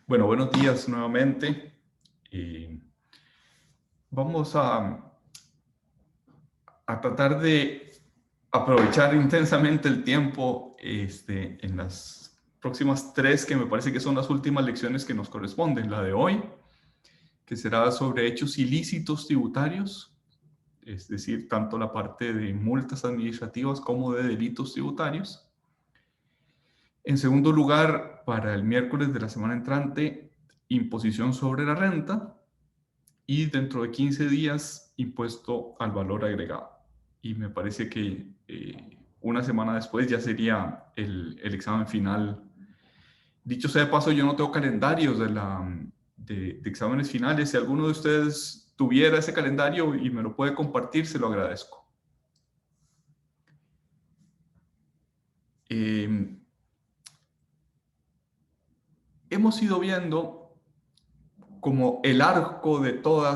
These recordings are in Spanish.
Bueno, buenos días nuevamente. Vamos a tratar de aprovechar intensamente el tiempo en las próximas tres, que me parece que son las últimas lecciones que nos corresponden. La de hoy, que será sobre hechos ilícitos tributarios, es decir, tanto la parte de multas administrativas como de delitos tributarios. En segundo lugar, para el miércoles de la semana entrante, imposición sobre la renta. Y dentro de 15 días impuesto al valor agregado. Y me parece que una semana después ya sería el examen final. Dicho sea de paso, yo no tengo calendarios de exámenes finales. Si alguno de ustedes tuviera ese calendario y me lo puede compartir, se lo agradezco. Eh, Hemos ido viendo como el arco de toda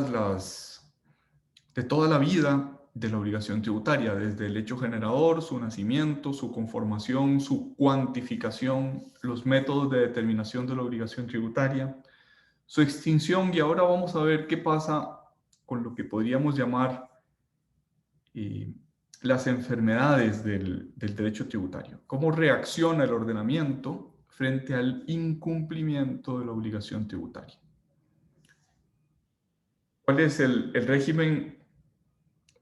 la vida de la obligación tributaria, desde el hecho generador, su nacimiento, su conformación, su cuantificación, los métodos de determinación de la obligación tributaria, su extinción, y ahora vamos a ver qué pasa con lo que podríamos llamar eh, las enfermedades del derecho tributario. ¿Cómo reacciona el ordenamiento frente al incumplimiento de la obligación tributaria? ¿Cuál es el régimen,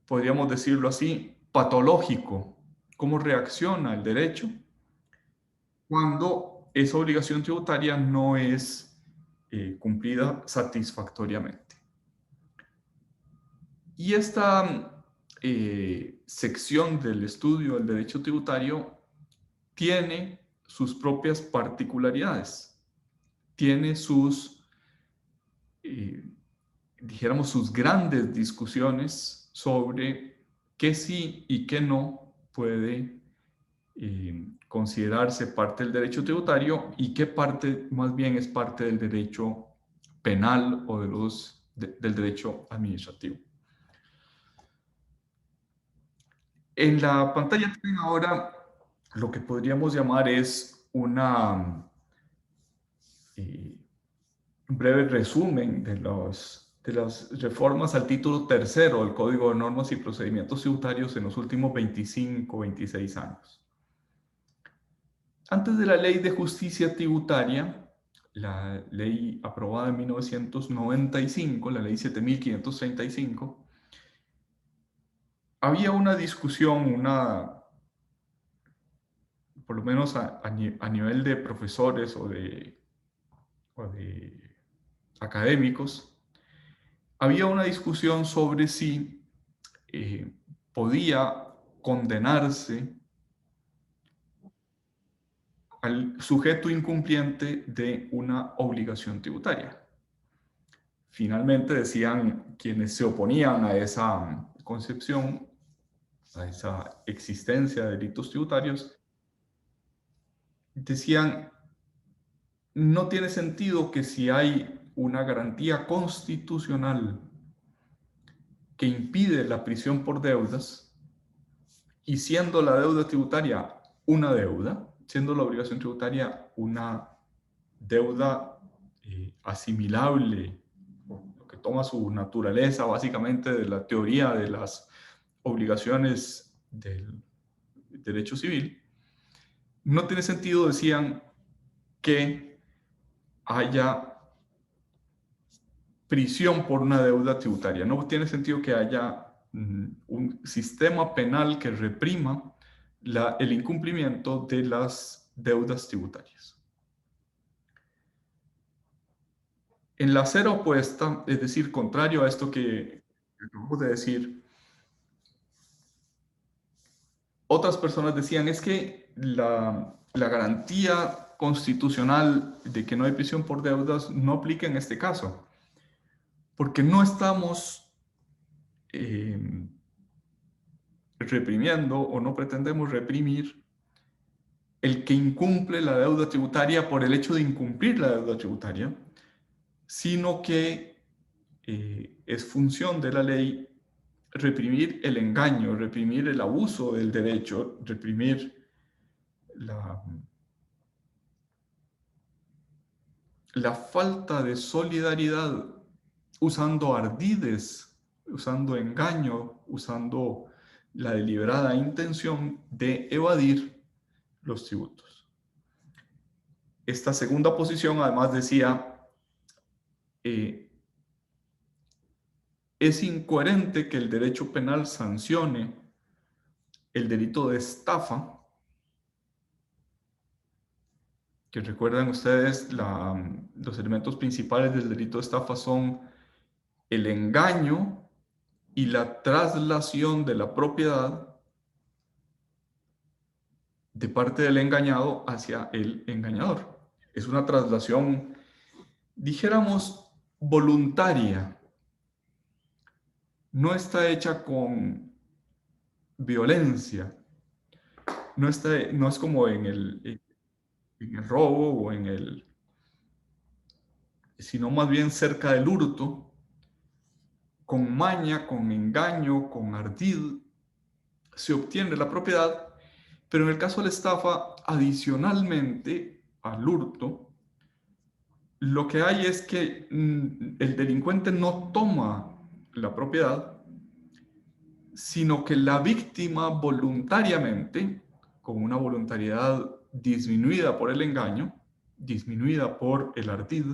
podríamos decirlo así, patológico? ¿Cómo reacciona el derecho cuando esa obligación tributaria no es cumplida satisfactoriamente? Y esta sección del estudio del derecho tributario tiene sus propias particularidades, tiene sus, eh, dijéramos, sus grandes discusiones sobre qué sí y qué no puede considerarse parte del derecho tributario y qué parte más bien es parte del derecho penal o del derecho administrativo. En la pantalla tienen ahora lo que podríamos llamar es eh, un breve resumen de las reformas al título tercero del Código de Normas y Procedimientos Tributarios en los últimos 25, 26 años. Antes de la Ley de Justicia Tributaria, la ley aprobada en 1995, la ley 7535, había una discusión, por lo menos a nivel de profesores o de académicos, había una discusión sobre si podía condenarse al sujeto incumpliente de una obligación tributaria. Finalmente decían quienes se oponían a esa concepción, a esa existencia de delitos tributarios, decían, no tiene sentido que si hay una garantía constitucional que impide la prisión por deudas, y siendo la deuda tributaria una deuda, siendo la obligación tributaria una deuda asimilable, lo que toma su naturaleza básicamente de la teoría de las obligaciones del derecho civil, no tiene sentido, decían, que haya prisión por una deuda tributaria. No tiene sentido que haya un sistema penal que reprima el incumplimiento de las deudas tributarias. En la acera opuesta, es decir, contrario a esto que acabamos de decir, otras personas decían es que la garantía constitucional de que no hay prisión por deudas no aplica en este caso, porque no estamos eh, reprimiendo o no pretendemos reprimir el que incumple la deuda tributaria por el hecho de incumplir la deuda tributaria, sino que es función de la ley reprimir el engaño, reprimir el abuso del derecho, reprimir la, la falta de solidaridad usando ardides, usando engaño, usando la deliberada intención de evadir los tributos. Esta segunda posición además decía, es incoherente que el derecho penal sancione el delito de estafa, que recuerdan ustedes, los elementos principales del delito de estafa son el engaño y la traslación de la propiedad de parte del engañado hacia el engañador. Es una traslación, dijéramos, voluntaria. No está hecha con violencia. No es como en el robo o sino más bien cerca del hurto, con maña, con engaño, con ardid, se obtiene la propiedad, pero en el caso de la estafa, adicionalmente al hurto, lo que hay es que el delincuente no toma la propiedad, sino que la víctima voluntariamente, con una voluntariedad disminuida por el engaño, disminuida por el ardid,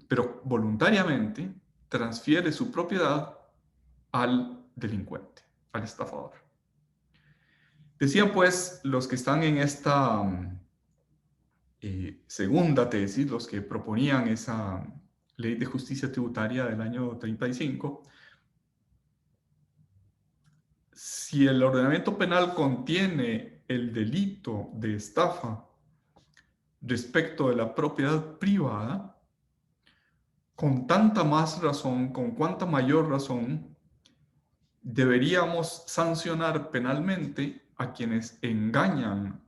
pero voluntariamente transfiere su propiedad al delincuente, al estafador. Decían pues los que están en esta segunda tesis, los que proponían esa ley de justicia tributaria del año 35, si el ordenamiento penal contiene el delito de estafa respecto de la propiedad privada, con tanta más razón, con cuánta mayor razón, deberíamos sancionar penalmente a quienes engañan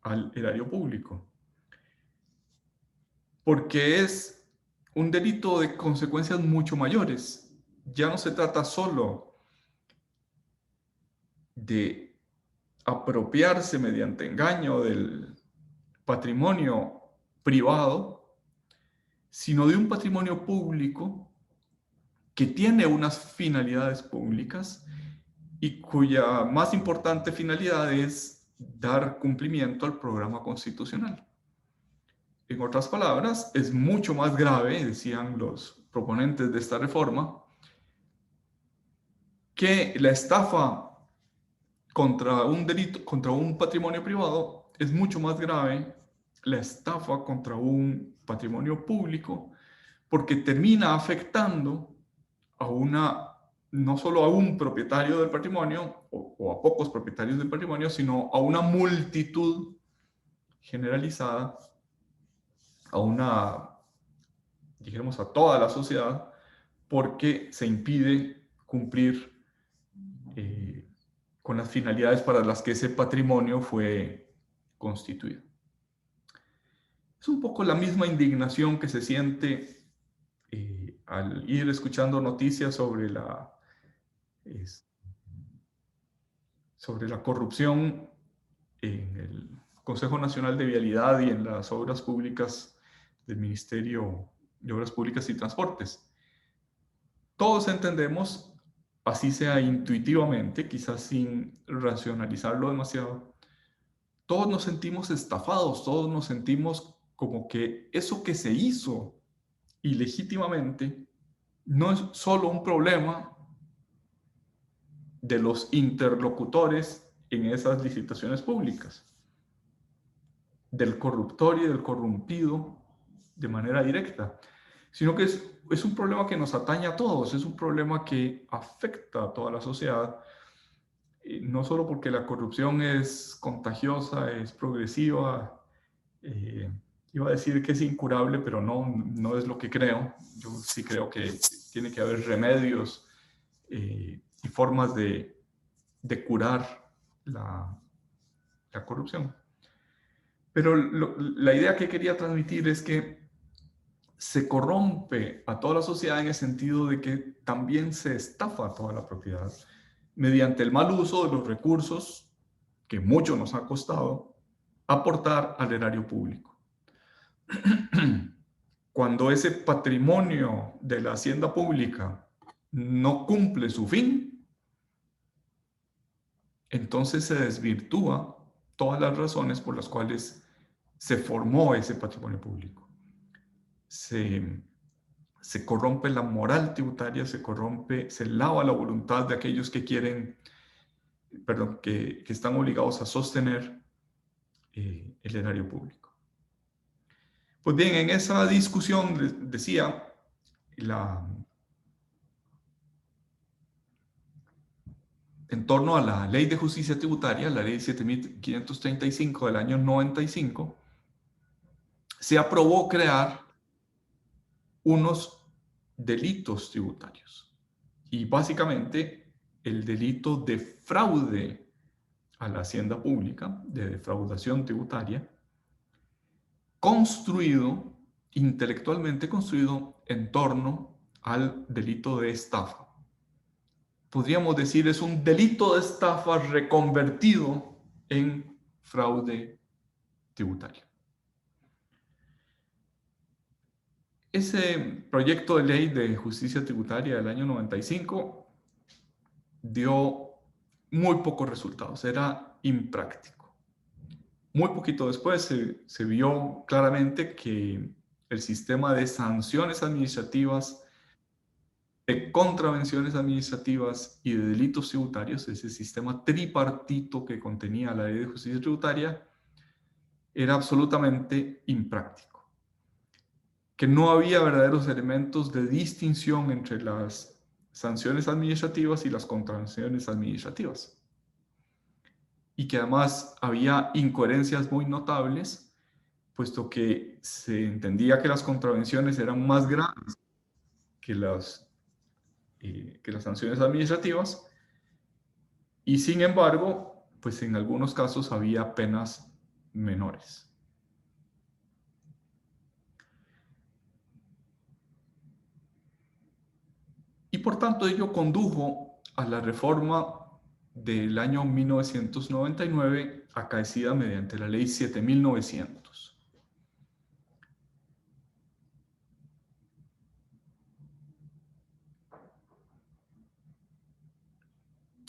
al erario público. Porque es un delito de consecuencias mucho mayores. Ya no se trata solo de apropiarse mediante engaño del patrimonio privado, sino de un patrimonio público que tiene unas finalidades públicas y cuya más importante finalidad es dar cumplimiento al programa constitucional. En otras palabras, es mucho más grave, decían los proponentes de esta reforma, que la estafa contra un delito, contra un patrimonio privado, es mucho más grave la estafa contra un patrimonio público, porque termina afectando a no solo a un propietario del patrimonio o a pocos propietarios del patrimonio, sino a una multitud generalizada, dijéramos, a toda la sociedad, porque se impide cumplir con las finalidades para las que ese patrimonio fue constituido. Es un poco la misma indignación que se siente al ir escuchando noticias sobre la corrupción en el Consejo Nacional de Vialidad y en las obras públicas del Ministerio de Obras Públicas y Transportes. Todos entendemos, así sea intuitivamente, quizás sin racionalizarlo demasiado, todos nos sentimos estafados, todos nos sentimos como que eso que se hizo ilegítimamente no es solo un problema de los interlocutores en esas licitaciones públicas, del corruptor y del corrompido de manera directa, sino que es un problema que nos atañe a todos, es un problema que afecta a toda la sociedad, no solo porque la corrupción es contagiosa, es progresiva, iba a decir que es incurable, pero no es lo que creo. Yo sí creo que tiene que haber remedios y formas de curar la corrupción. Pero la idea que quería transmitir es que se corrompe a toda la sociedad en el sentido de que también se estafa a toda la propiedad mediante el mal uso de los recursos que mucho nos ha costado aportar al erario público. cuando ese patrimonio de la hacienda pública no cumple su fin, entonces se desvirtúa todas las razones por las cuales se formó ese patrimonio público. Se corrompe la moral tributaria, se lava la voluntad de aquellos que quieren, perdón, que están obligados a sostener el erario público. Pues bien, en esa discusión decía en torno a la Ley de Justicia Tributaria, la Ley 7535 del año 95, se aprobó crear unos delitos tributarios. Y básicamente el delito de fraude a la hacienda pública, de defraudación tributaria, intelectualmente construido en torno al delito de estafa. Podríamos decir, es un delito de estafa reconvertido en fraude tributario. Ese proyecto de ley de justicia tributaria del año 95 dio muy pocos resultados, era impráctico. Muy poquito después se vio claramente que el sistema de sanciones administrativas, de contravenciones administrativas y de delitos tributarios, ese sistema tripartito que contenía la Ley de Justicia Tributaria, era absolutamente impráctico. Que no había verdaderos elementos de distinción entre las sanciones administrativas y las contravenciones administrativas. Y que además había incoherencias muy notables, puesto que se entendía que las contravenciones eran más graves que las sanciones administrativas, y sin embargo, pues en algunos casos había penas menores. Y por tanto ello condujo a la reforma del año 1999 acaecida mediante la ley 7900.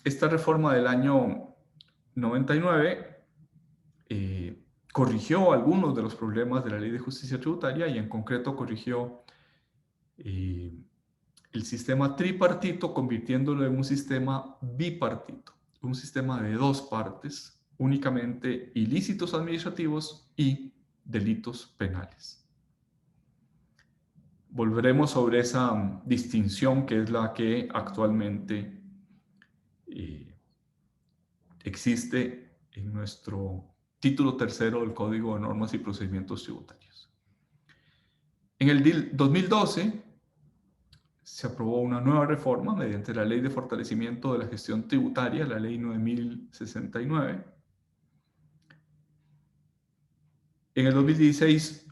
Esta reforma del año 99 corrigió algunos de los problemas de la ley de justicia tributaria y en concreto corrigió el sistema tripartito, convirtiéndolo en un sistema bipartito, un sistema de dos partes, únicamente ilícitos administrativos y delitos penales. Volveremos sobre esa distinción que es la que actualmente existe en nuestro título tercero del Código de Normas y Procedimientos Tributarios. En el 2012 se aprobó una nueva reforma mediante la Ley de Fortalecimiento de la Gestión Tributaria, la Ley 9069. En el 2016,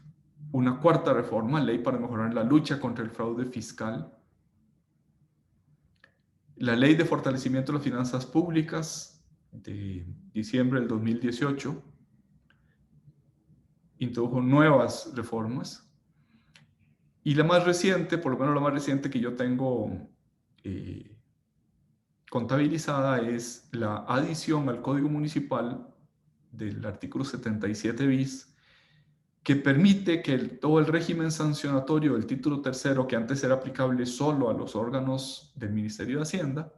una cuarta reforma, Ley para mejorar la lucha contra el fraude fiscal. La Ley de Fortalecimiento de las Finanzas Públicas de diciembre del 2018 introdujo nuevas reformas. Y la más reciente, por lo menos la más reciente que yo tengo contabilizada, es la adición al Código Municipal del artículo 77 bis, que permite que todo el régimen sancionatorio del título tercero, que antes era aplicable solo a los órganos del Ministerio de Hacienda,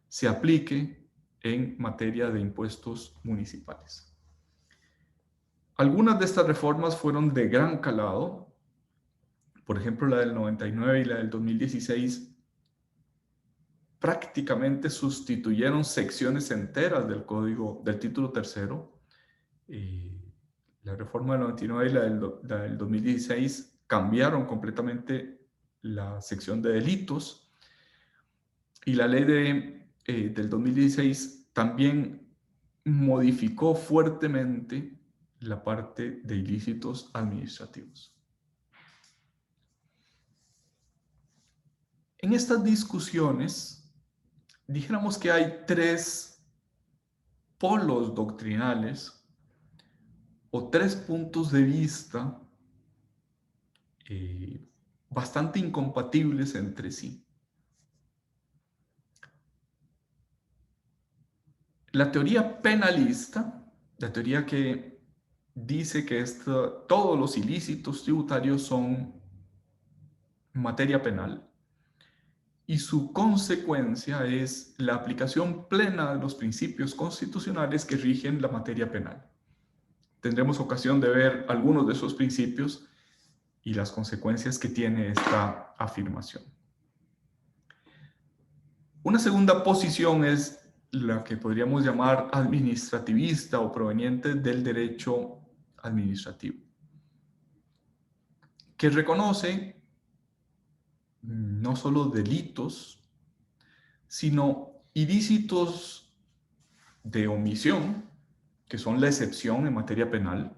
se aplique en materia de impuestos municipales. Algunas de estas reformas fueron de gran calado. Por ejemplo, la del 99 y la del 2016 prácticamente sustituyeron secciones enteras del código del título tercero. La reforma del 99 y la del 2016 cambiaron completamente la sección de delitos, y la ley del 2016 también modificó fuertemente la parte de ilícitos administrativos. En estas discusiones, dijéramos que hay tres polos doctrinales o tres puntos de vista bastante incompatibles entre sí. La teoría penalista, la teoría que dice que todos los ilícitos tributarios son materia penal, y su consecuencia es la aplicación plena de los principios constitucionales que rigen la materia penal. Tendremos ocasión de ver algunos de esos principios y las consecuencias que tiene esta afirmación. Una segunda posición es la que podríamos llamar administrativista o proveniente del derecho administrativo, que reconoce no solo delitos, sino ilícitos de omisión, que son la excepción en materia penal.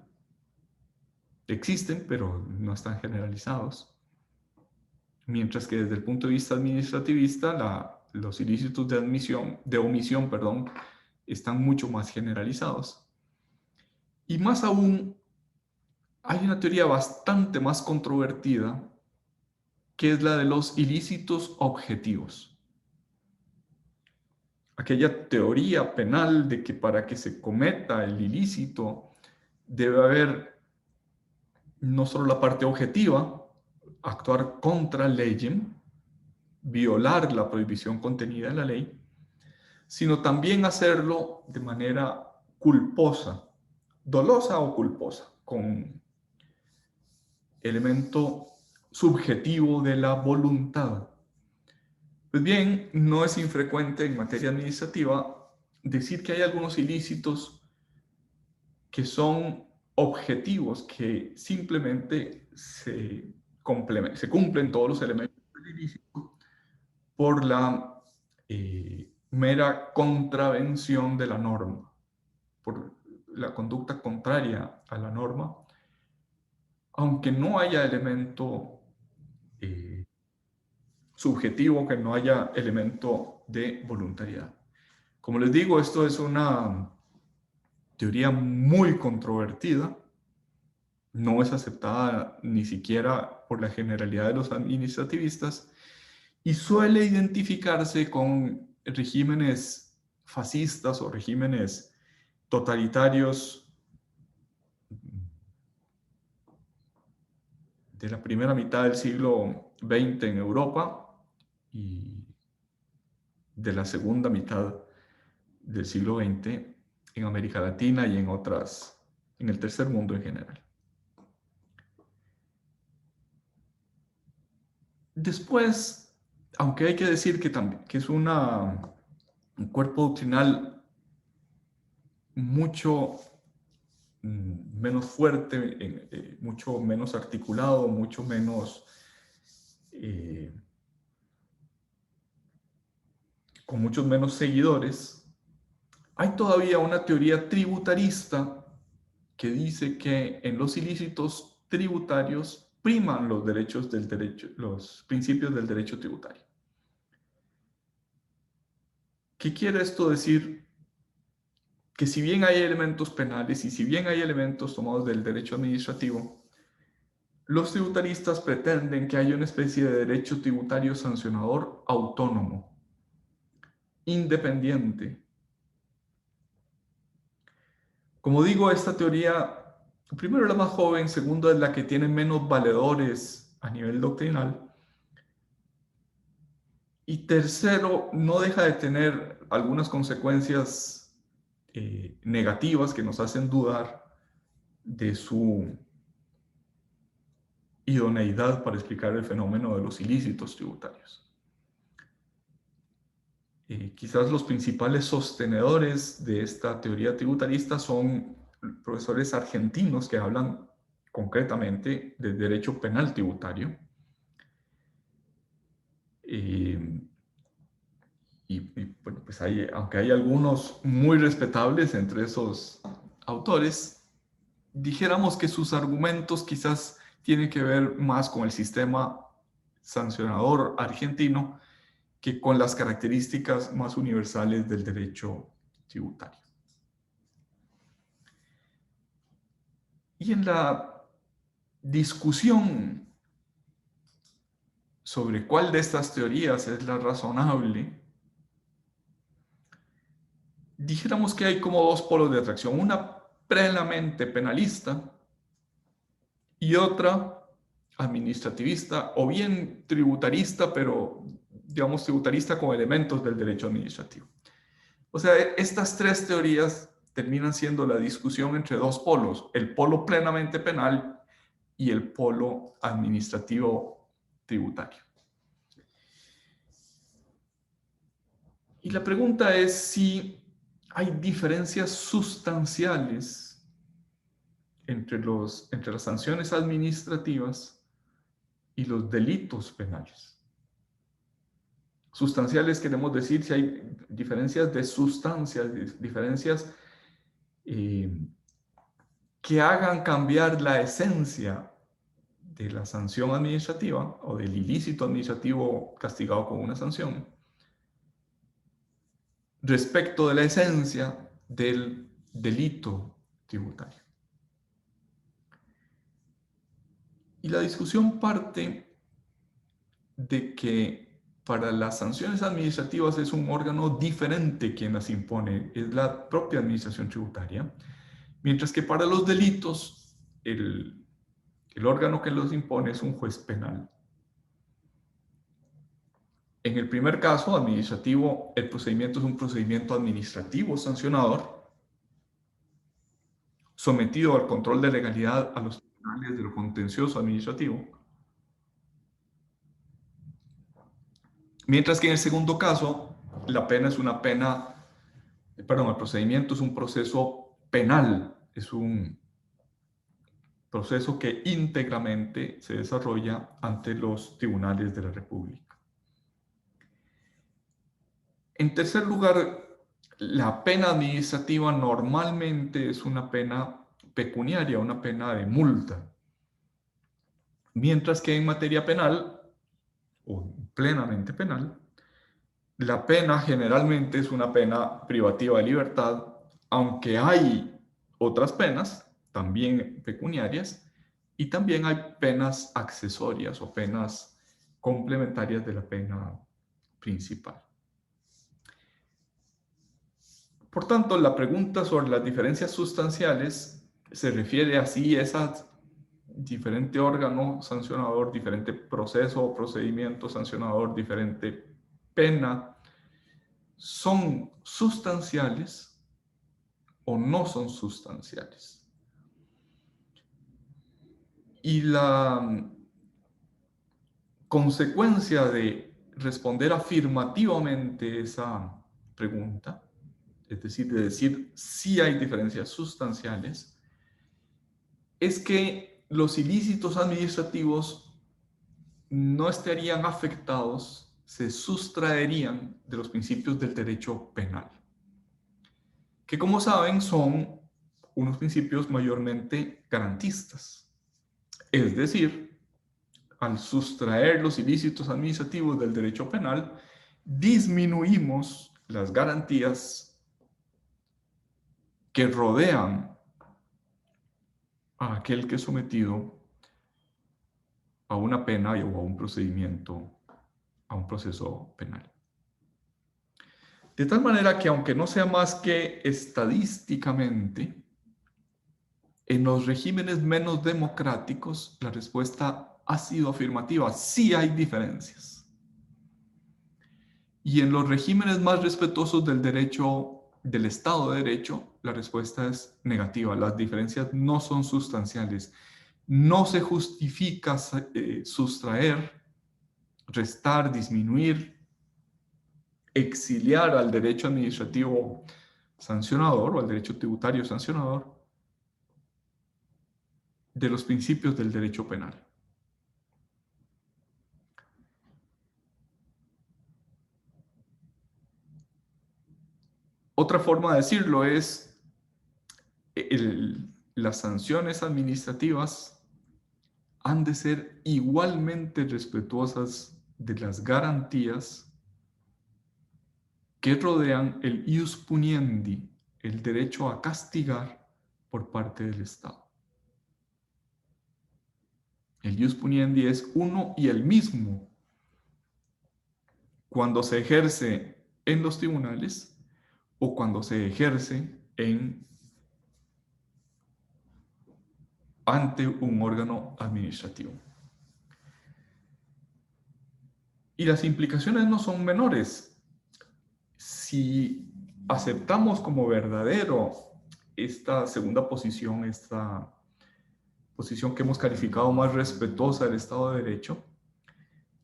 Existen, pero no están generalizados. Mientras que desde el punto de vista administrativista, los ilícitos de omisión, están mucho más generalizados. Y más aún, hay una teoría bastante más controvertida, que es la de los ilícitos objetivos. Aquella teoría penal de que para que se cometa el ilícito debe haber no solo la parte objetiva, actuar contra legem, violar la prohibición contenida en la ley, sino también hacerlo de manera culposa, dolosa o culposa, con elemento subjetivo de la voluntad. Pues bien, no es infrecuente en materia administrativa decir que hay algunos ilícitos que son objetivos, que simplemente se cumplen todos los elementos del ilícito por la mera contravención de la norma, por la conducta contraria a la norma, aunque no haya elemento subjetivo, que no haya elemento de voluntariedad. Como les digo, esto es una teoría muy controvertida, no es aceptada ni siquiera por la generalidad de los administrativistas y suele identificarse con regímenes fascistas o regímenes totalitarios de la primera mitad del siglo XX en Europa y de la segunda mitad del siglo XX en América Latina y en el tercer mundo en general. Después, aunque hay que decir que es un cuerpo doctrinal mucho menos fuerte, mucho menos articulado, mucho menos con muchos menos seguidores, hay todavía una teoría tributarista que dice que en los ilícitos tributarios priman los los principios del derecho tributario. ¿Qué quiere esto decir? Que si bien hay elementos penales y si bien hay elementos tomados del derecho administrativo, los tributaristas pretenden que haya una especie de derecho tributario sancionador autónomo, independiente. Como digo, esta teoría, primero, es la más joven, segundo, es la que tiene menos valedores a nivel doctrinal, y tercero, no deja de tener algunas consecuencias negativas que nos hacen dudar de su idoneidad para explicar el fenómeno de los ilícitos tributarios. Quizás los principales sostenedores de esta teoría tributarista son profesores argentinos que hablan concretamente de derecho penal tributario. Bueno, pues aunque hay algunos muy respetables entre esos autores, dijéramos que sus argumentos quizás tienen que ver más con el sistema sancionador argentino que con las características más universales del derecho tributario. Y en la discusión sobre cuál de estas teorías es la razonable, dijéramos que hay como dos polos de atracción, una plenamente penalista y otra administrativista, o bien tributarista, pero digamos tributarista con elementos del derecho administrativo. O sea, estas tres teorías terminan siendo la discusión entre dos polos, el polo plenamente penal y el polo administrativo tributario. Y la pregunta es si hay diferencias sustanciales entre las sanciones administrativas y los delitos penales. Sustanciales queremos decir si hay diferencias de sustancia, diferencias que hagan cambiar la esencia de la sanción administrativa o del ilícito administrativo castigado con una sanción respecto de la esencia del delito tributario. Y la discusión parte de que para las sanciones administrativas es un órgano diferente quien las impone, es la propia administración tributaria, mientras que para los delitos el órgano que los impone es un juez penal. En el primer caso, administrativo, el procedimiento es un procedimiento administrativo sancionador, sometido al control de legalidad a los tribunales de lo contencioso administrativo. Mientras que en el segundo caso, la pena es una pena, perdón, el procedimiento es un proceso penal, es un proceso que íntegramente se desarrolla ante los tribunales de la República. En tercer lugar, la pena administrativa normalmente es una pena pecuniaria, una pena de multa. Mientras que en materia penal, o plenamente penal, la pena generalmente es una pena privativa de libertad, aunque hay otras penas, también pecuniarias, y también hay penas accesorias o penas complementarias de la pena principal. Por tanto, la pregunta sobre las diferencias sustanciales se refiere a si ese diferente órgano sancionador, diferente proceso o procedimiento sancionador, diferente pena, son sustanciales o no son sustanciales. Y la consecuencia de responder afirmativamente esa pregunta, es decir, de decir si hay diferencias sustanciales, es que los ilícitos administrativos no estarían afectados, se sustraerían de los principios del derecho penal, que como saben son unos principios mayormente garantistas. Es decir, al sustraer los ilícitos administrativos del derecho penal, disminuimos las garantías que rodean a aquel que es sometido a una pena o a un procedimiento, a un proceso penal. De tal manera que aunque no sea más que estadísticamente, en los regímenes menos democráticos la respuesta ha sido afirmativa, sí hay diferencias. Y en los regímenes más respetuosos del derecho, del Estado de Derecho, la respuesta es negativa. Las diferencias no son sustanciales. No se justifica sustraer, restar, disminuir, exiliar al derecho administrativo sancionador o al derecho tributario sancionador de los principios del derecho penal. Otra forma de decirlo es las sanciones administrativas han de ser igualmente respetuosas de las garantías que rodean el ius puniendi, el derecho a castigar por parte del Estado. El ius puniendi es uno y el mismo cuando se ejerce en los tribunales o cuando se ejerce ante un órgano administrativo. Y las implicaciones no son menores. Si aceptamos como verdadero esta segunda posición, esta posición que hemos calificado más respetuosa del Estado de Derecho,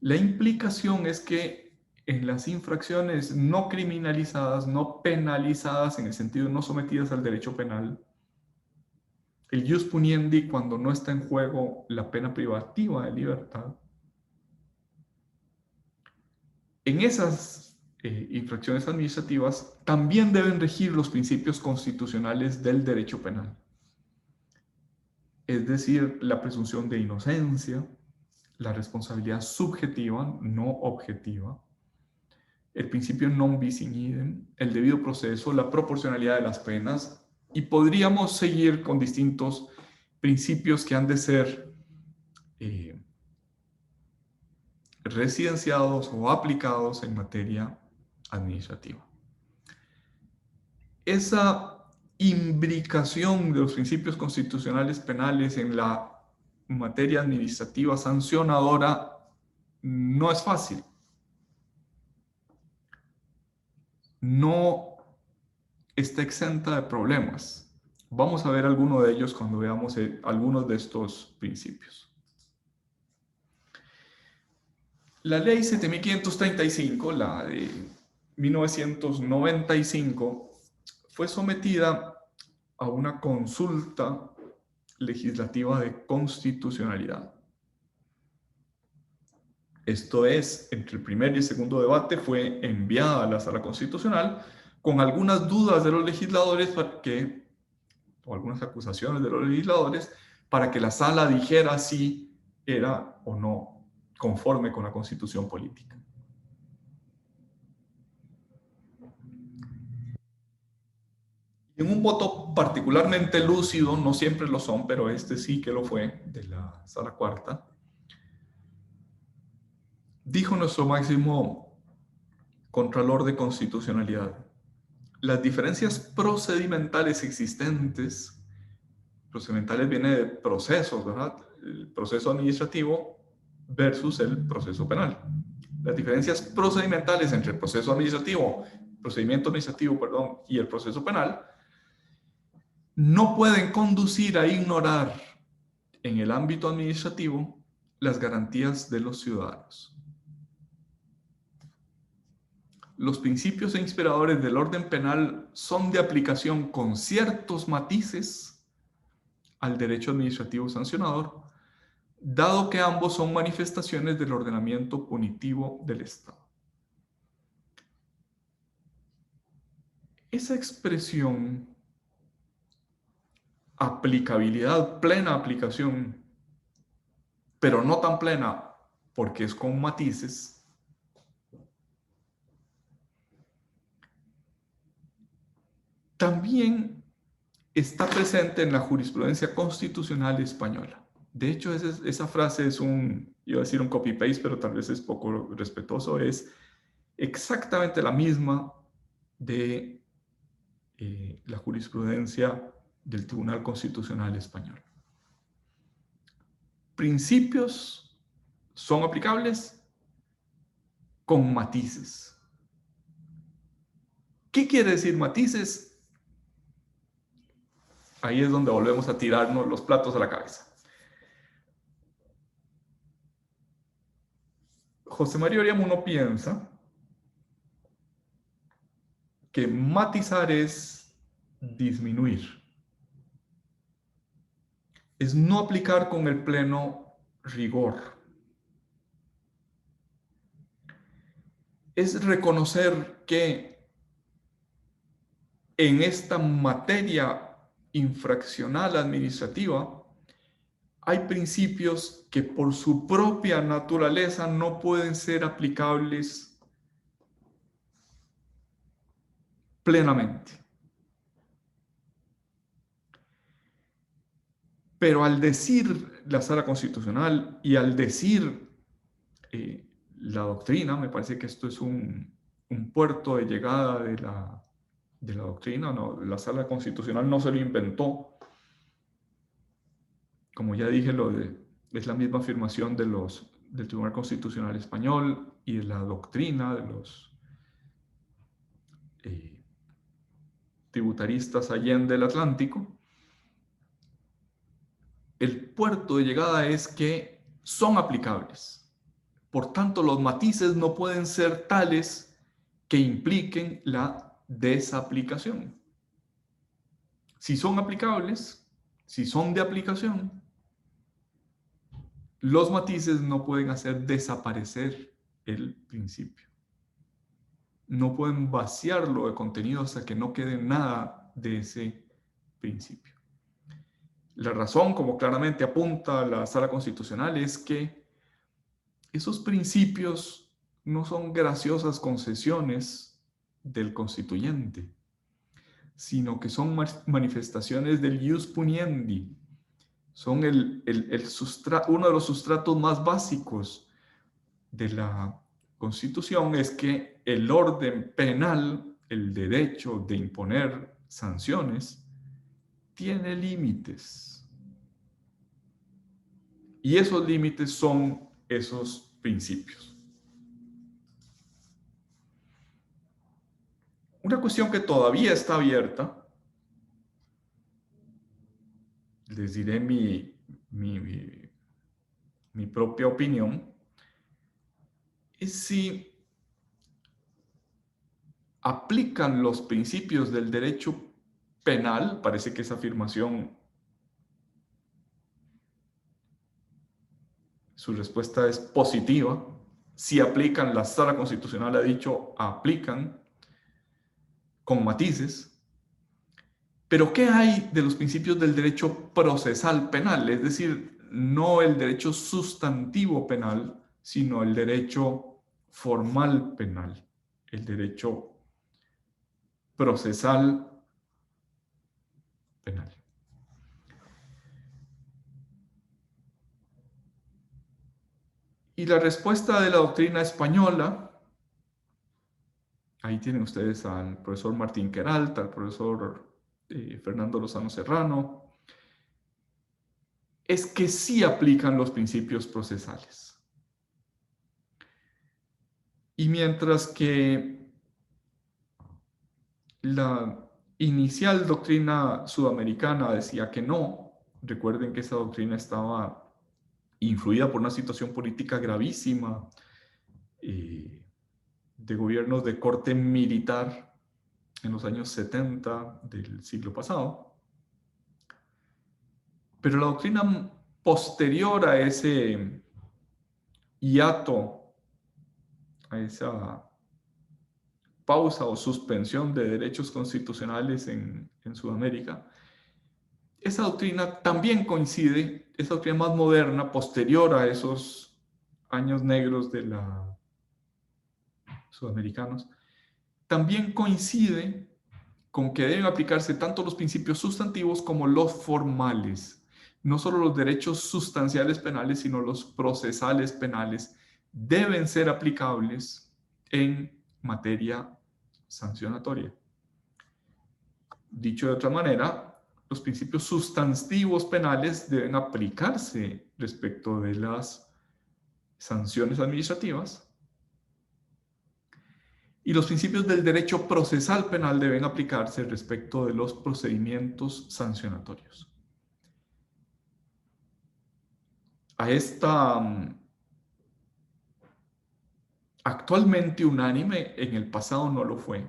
la implicación es que en las infracciones no criminalizadas, no penalizadas, en el sentido no sometidas al derecho penal, el ius puniendi, cuando no está en juego la pena privativa de libertad, en esas infracciones administrativas también deben regir los principios constitucionales del derecho penal. Es decir, la presunción de inocencia, la responsabilidad subjetiva, no objetiva, el principio non bis in idem, el debido proceso, la proporcionalidad de las penas, y podríamos seguir con distintos principios que han de ser residenciados o aplicados en materia administrativa. Esa imbricación de los principios constitucionales penales en la materia administrativa sancionadora no es fácil. No está exenta de problemas. Vamos a ver alguno de ellos cuando veamos algunos de estos principios. La ley 7535, la de 1995, fue sometida a una consulta legislativa de constitucionalidad. Esto es, entre el primer y el segundo debate fue enviada a la Sala Constitucional con algunas dudas de los legisladores o algunas acusaciones de los legisladores para que la Sala dijera si era o no conforme con la Constitución política. En un voto particularmente lúcido, no siempre lo son, pero este sí que lo fue, de la Sala Cuarta, dijo nuestro máximo Contralor de Constitucionalidad: las diferencias procedimentales existentes, procedimentales viene de procesos, ¿verdad? El proceso administrativo versus el proceso penal. Las diferencias procedimentales entre el procedimiento administrativo, y el proceso penal no pueden conducir a ignorar en el ámbito administrativo las garantías de los ciudadanos. Los principios inspiradores del orden penal son de aplicación con ciertos matices al derecho administrativo sancionador, dado que ambos son manifestaciones del ordenamiento punitivo del Estado. Esa expresión, aplicabilidad, plena aplicación, pero no tan plena porque es con matices, también está presente en la jurisprudencia constitucional española. De hecho, esa frase es iba a decir un copy-paste, pero tal vez es poco respetuoso, es exactamente la misma de la jurisprudencia del Tribunal Constitucional Español. Principios son aplicables con matices. ¿Qué quiere decir matices? Ahí es donde volvemos a tirarnos los platos a la cabeza. José María Oriamuno piensa que matizar es disminuir. Es no aplicar con el pleno rigor. Es reconocer que en esta materia infraccional administrativa hay principios que por su propia naturaleza no pueden ser aplicables plenamente. Pero al decir la Sala Constitucional y al decir la doctrina, me parece que esto es un puerto de llegada de la doctrina, no, la Sala Constitucional no se lo inventó. Como ya dije, es la misma afirmación del Tribunal Constitucional Español y de la doctrina de los tributaristas allende el Atlántico. El puerto de llegada es que son aplicables. Por tanto, los matices no pueden ser tales que impliquen la desaplicación. Si son aplicables, si son de aplicación, los matices no pueden hacer desaparecer el principio. No pueden vaciarlo de contenido hasta que no quede nada de ese principio. La razón, como claramente apunta la Sala Constitucional, es que esos principios no son graciosas concesiones del constituyente, sino que son manifestaciones del ius puniendi. Son uno de los sustratos más básicos de la Constitución, es que el orden penal, el derecho de imponer sanciones, tiene límites. Y esos límites son esos principios. Una cuestión que todavía está abierta, les diré mi propia opinión, es si aplican los principios del derecho penal. Parece que esa afirmación, su respuesta es positiva. Si aplican, la Sala Constitucional ha dicho, aplican, con matices. Pero ¿qué hay de los principios del derecho procesal penal? Es decir, no el derecho sustantivo penal, sino el derecho formal penal, el derecho procesal penal. Y la respuesta de la doctrina española, ahí tienen ustedes al profesor Martín Queralt, al profesor Fernando Lozano Serrano, es que sí aplican los principios procesales. Y mientras que la inicial doctrina sudamericana decía que no, recuerden que esa doctrina estaba influida por una situación política gravísima de gobiernos de corte militar en los años 70 del siglo pasado. Pero la doctrina posterior a ese hiato, a esa pausa o suspensión de derechos constitucionales en Sudamérica, esa doctrina también coincide, esa doctrina más moderna, posterior a esos años negros de la sudamericanos, también coincide con que deben aplicarse tanto los principios sustantivos como los formales. No solo los derechos sustanciales penales, sino los procesales penales deben ser aplicables en materia sancionatoria. Dicho de otra manera, los principios sustantivos penales deben aplicarse respecto de las sanciones administrativas, y los principios del derecho procesal penal deben aplicarse respecto de los procedimientos sancionatorios. A esta actualmente unánime, en el pasado no lo fue,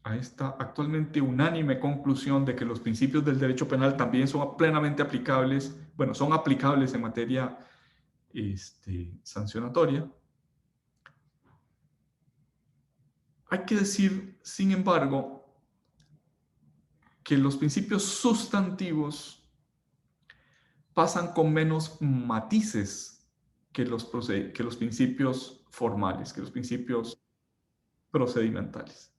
a esta actualmente unánime conclusión de que los principios del derecho penal también son plenamente aplicables, bueno, son aplicables en materia sancionatoria. Hay que decir, sin embargo, que los principios sustantivos pasan con menos matices que los principios formales, que los principios procedimentales.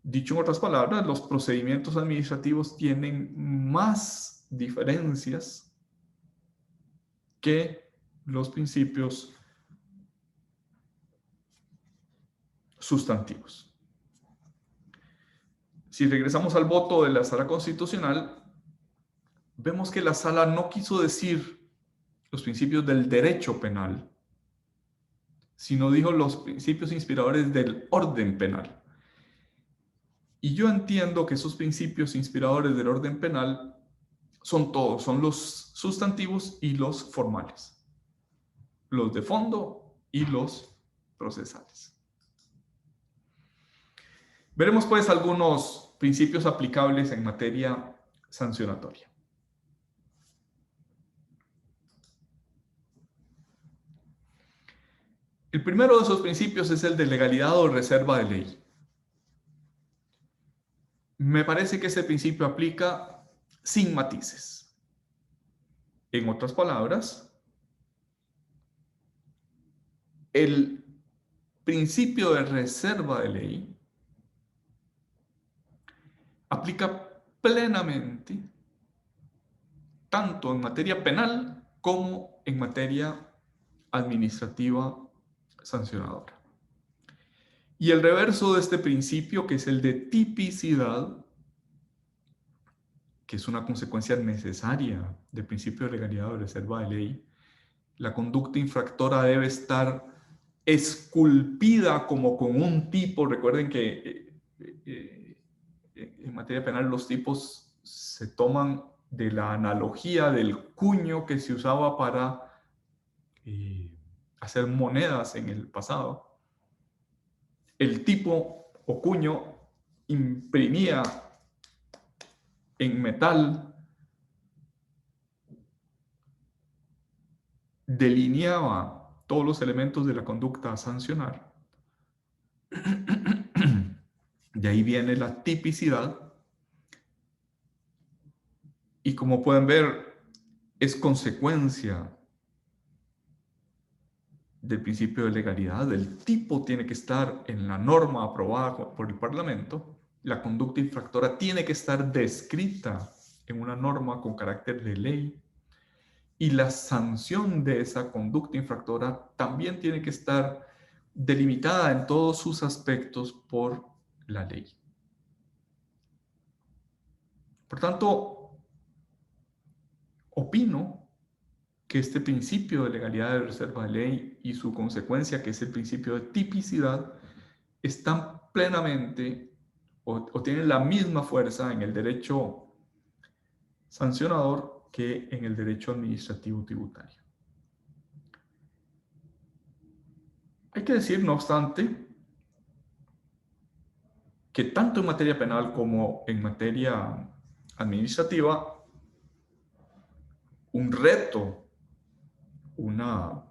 Dicho en otras palabras, los procedimientos administrativos tienen más diferencias que los principios sustantivos. Si regresamos al voto de la Sala Constitucional, vemos que la Sala no quiso decir los principios del derecho penal, sino dijo los principios inspiradores del orden penal. Y yo entiendo que esos principios inspiradores del orden penal son todos, son los sustantivos y los formales, los de fondo y los procesales. Veremos pues algunos principios aplicables en materia sancionatoria. El primero de esos principios es el de legalidad o reserva de ley. Me parece que ese principio aplica sin matices. En otras palabras, el principio de reserva de ley aplica plenamente tanto en materia penal como en materia administrativa sancionadora. Y el reverso de este principio, que es el de tipicidad, que es una consecuencia necesaria del principio de legalidad o reserva de ley, la conducta infractora debe estar esculpida como con un tipo. Recuerden que en materia penal los tipos se toman de la analogía del cuño que se usaba para hacer monedas en el pasado. El tipo o cuño imprimía en metal, delineaba todos los elementos de la conducta a sancionar. De ahí viene la tipicidad. Y como pueden ver, es consecuencia del principio de legalidad. El tipo tiene que estar en la norma aprobada por el Parlamento. La conducta infractora tiene que estar descrita en una norma con carácter de ley. Y la sanción de esa conducta infractora también tiene que estar delimitada en todos sus aspectos por la ley. Por tanto, opino que este principio de legalidad de reserva de ley y su consecuencia, que es el principio de tipicidad, están plenamente o tienen la misma fuerza en el derecho sancionador que en el derecho administrativo tributario. Hay que decir, no obstante, que tanto en materia penal como en materia administrativa, un reto, una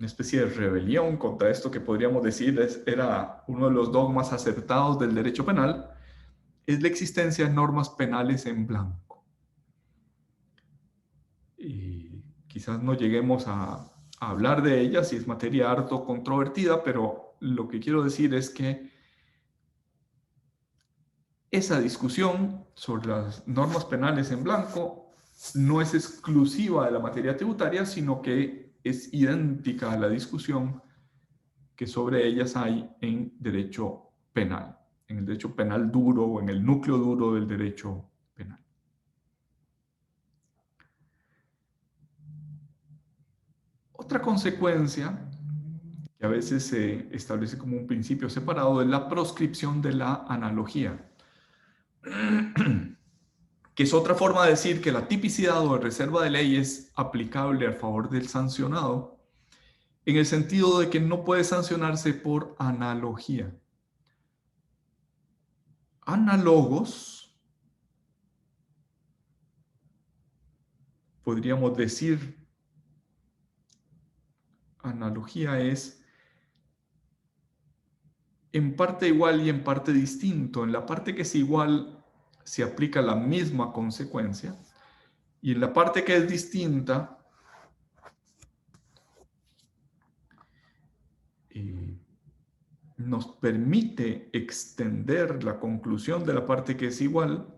especie de rebelión contra esto que podríamos decir era uno de los dogmas acertados del derecho penal, es la existencia de normas penales en blanco. Y quizás no lleguemos a hablar de ellas, si es materia harto controvertida, pero lo que quiero decir es que esa discusión sobre las normas penales en blanco no es exclusiva de la materia tributaria, sino que es idéntica a la discusión que sobre ellas hay en derecho penal, en el derecho penal duro o en el núcleo duro del derecho penal. Otra consecuencia que a veces se establece como un principio separado es la proscripción de la analogía, que es otra forma de decir que la tipicidad o reserva de ley es aplicable a favor del sancionado, en el sentido de que no puede sancionarse por analogía. Análogos, podríamos decir, analogía es en parte igual y en parte distinto. En la parte que es igual se aplica la misma consecuencia, y en la parte que es distinta nos permite extender la conclusión de la parte que es igual,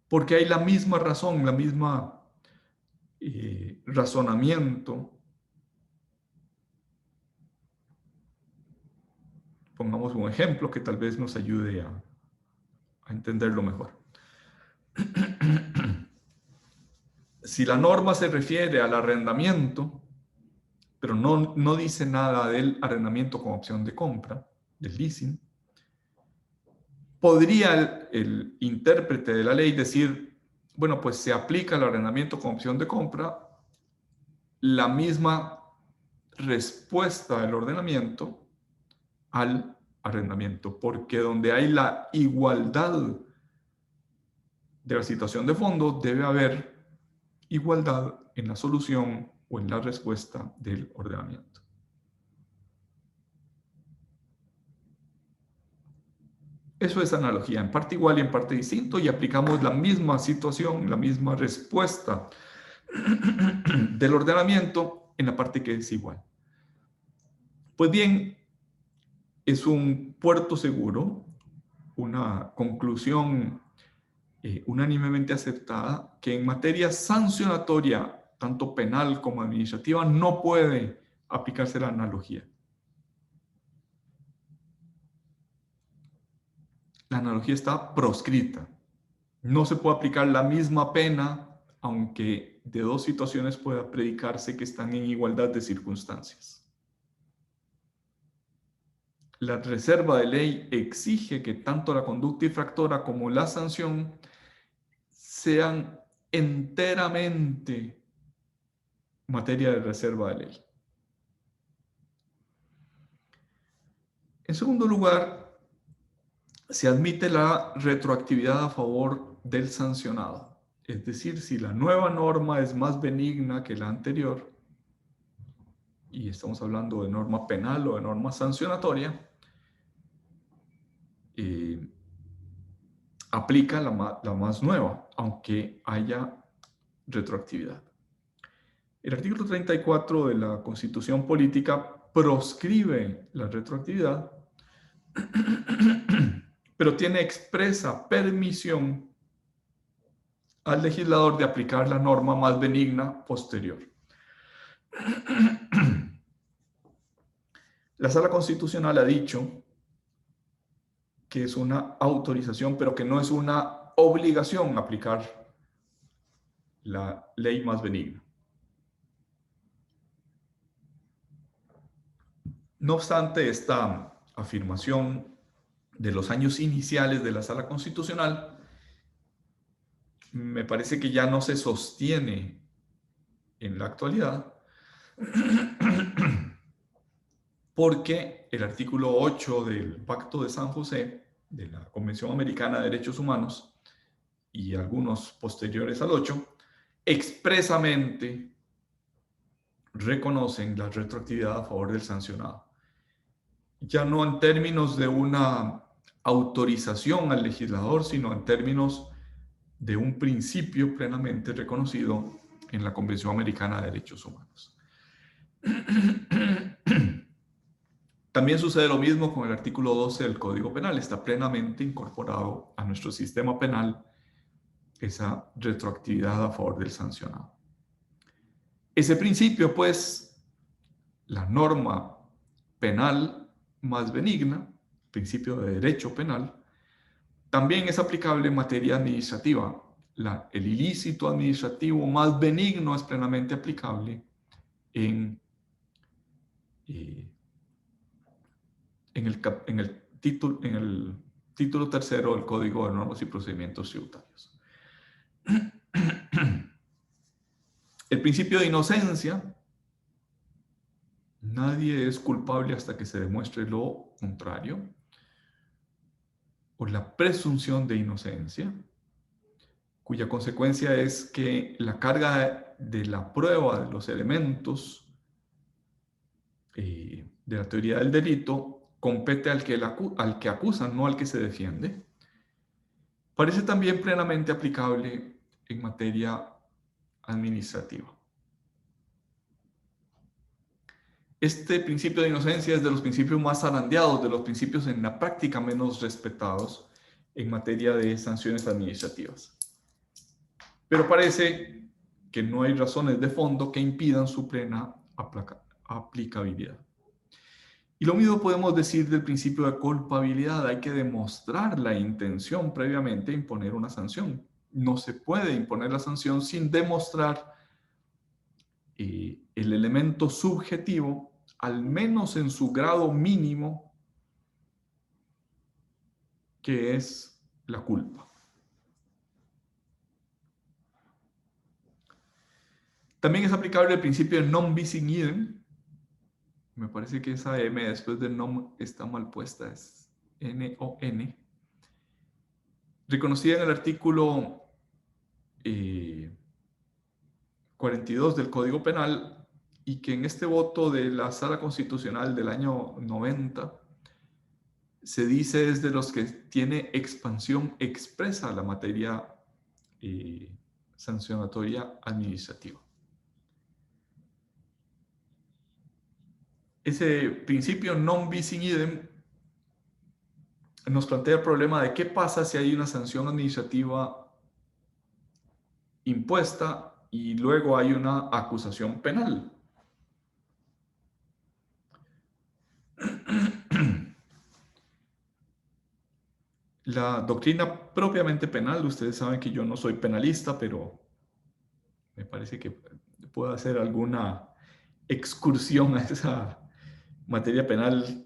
porque hay la misma razón, la misma razonamiento Pongamos un ejemplo que tal vez nos ayude a entenderlo mejor. Si la norma se refiere al arrendamiento, pero no dice nada del arrendamiento con opción de compra, del leasing, podría el intérprete de la ley decir, bueno, pues se aplica el arrendamiento con opción de compra, la misma respuesta del ordenamiento al arrendamiento, porque donde hay la igualdad de la situación de fondo, debe haber igualdad en la solución o en la respuesta del ordenamiento. Eso es analogía, en parte igual y en parte distinto, y aplicamos la misma situación, la misma respuesta del ordenamiento en la parte que es igual. Pues bien, es un puerto seguro, una conclusión unánimemente aceptada, que en materia sancionatoria, tanto penal como administrativa, no puede aplicarse la analogía. La analogía está proscrita. No se puede aplicar la misma pena, aunque de dos situaciones pueda predicarse que están en igualdad de circunstancias. La reserva de ley exige que tanto la conducta infractora como la sanción sean enteramente materia de reserva de ley. En segundo lugar, se admite la retroactividad a favor del sancionado. Es decir, si la nueva norma es más benigna que la anterior, y estamos hablando de norma penal o de norma sancionatoria, aplica la más nueva, aunque haya retroactividad. El artículo 34 de la Constitución Política proscribe la retroactividad, pero tiene expresa permisión al legislador de aplicar la norma más benigna posterior. La Sala Constitucional ha dicho que es una autorización, pero que no es una obligación aplicar la ley más benigna. No obstante, esta afirmación de los años iniciales de la Sala Constitucional me parece que ya no se sostiene en la actualidad, porque el artículo 8 del Pacto de San José, de la Convención Americana de Derechos Humanos, y algunos posteriores al 8, expresamente reconocen la retroactividad a favor del sancionado. Ya no en términos de una autorización al legislador, sino en términos de un principio plenamente reconocido en la Convención Americana de Derechos Humanos. También sucede lo mismo con el artículo 12 del Código Penal. Está plenamente incorporado a nuestro sistema penal esa retroactividad a favor del sancionado. Ese principio, pues, la norma penal más benigna, principio de derecho penal, también es aplicable en materia administrativa. El ilícito administrativo más benigno es plenamente aplicable en el título tercero del Código de Normas y Procedimientos Tributarios. El principio de inocencia, nadie es culpable hasta que se demuestre lo contrario, o la presunción de inocencia, cuya consecuencia es que la carga de la prueba de los elementos de la teoría del delito compete al que acusa, no al que se defiende. Parece también plenamente aplicable en materia administrativa. Este principio de inocencia es de los principios más zarandeados, de los principios en la práctica menos respetados en materia de sanciones administrativas. Pero parece que no hay razones de fondo que impidan su plena aplicabilidad. Y lo mismo podemos decir del principio de culpabilidad. Hay que demostrar la intención previamente de imponer una sanción. No se puede imponer la sanción sin demostrar el elemento subjetivo, al menos en su grado mínimo, que es la culpa. También es aplicable el principio de non bis in idem. Me parece que esa M después del nom está mal puesta, es N-O-N. Reconocida en el artículo 42 del Código Penal, y que en este voto de la Sala Constitucional del año 90 se dice es de los que tiene expansión expresa la materia sancionatoria administrativa. Ese principio non bis in idem nos plantea el problema de qué pasa si hay una sanción administrativa impuesta y luego hay una acusación penal. La doctrina propiamente penal, ustedes saben que yo no soy penalista, pero me parece que puedo hacer alguna excursión a esa materia penal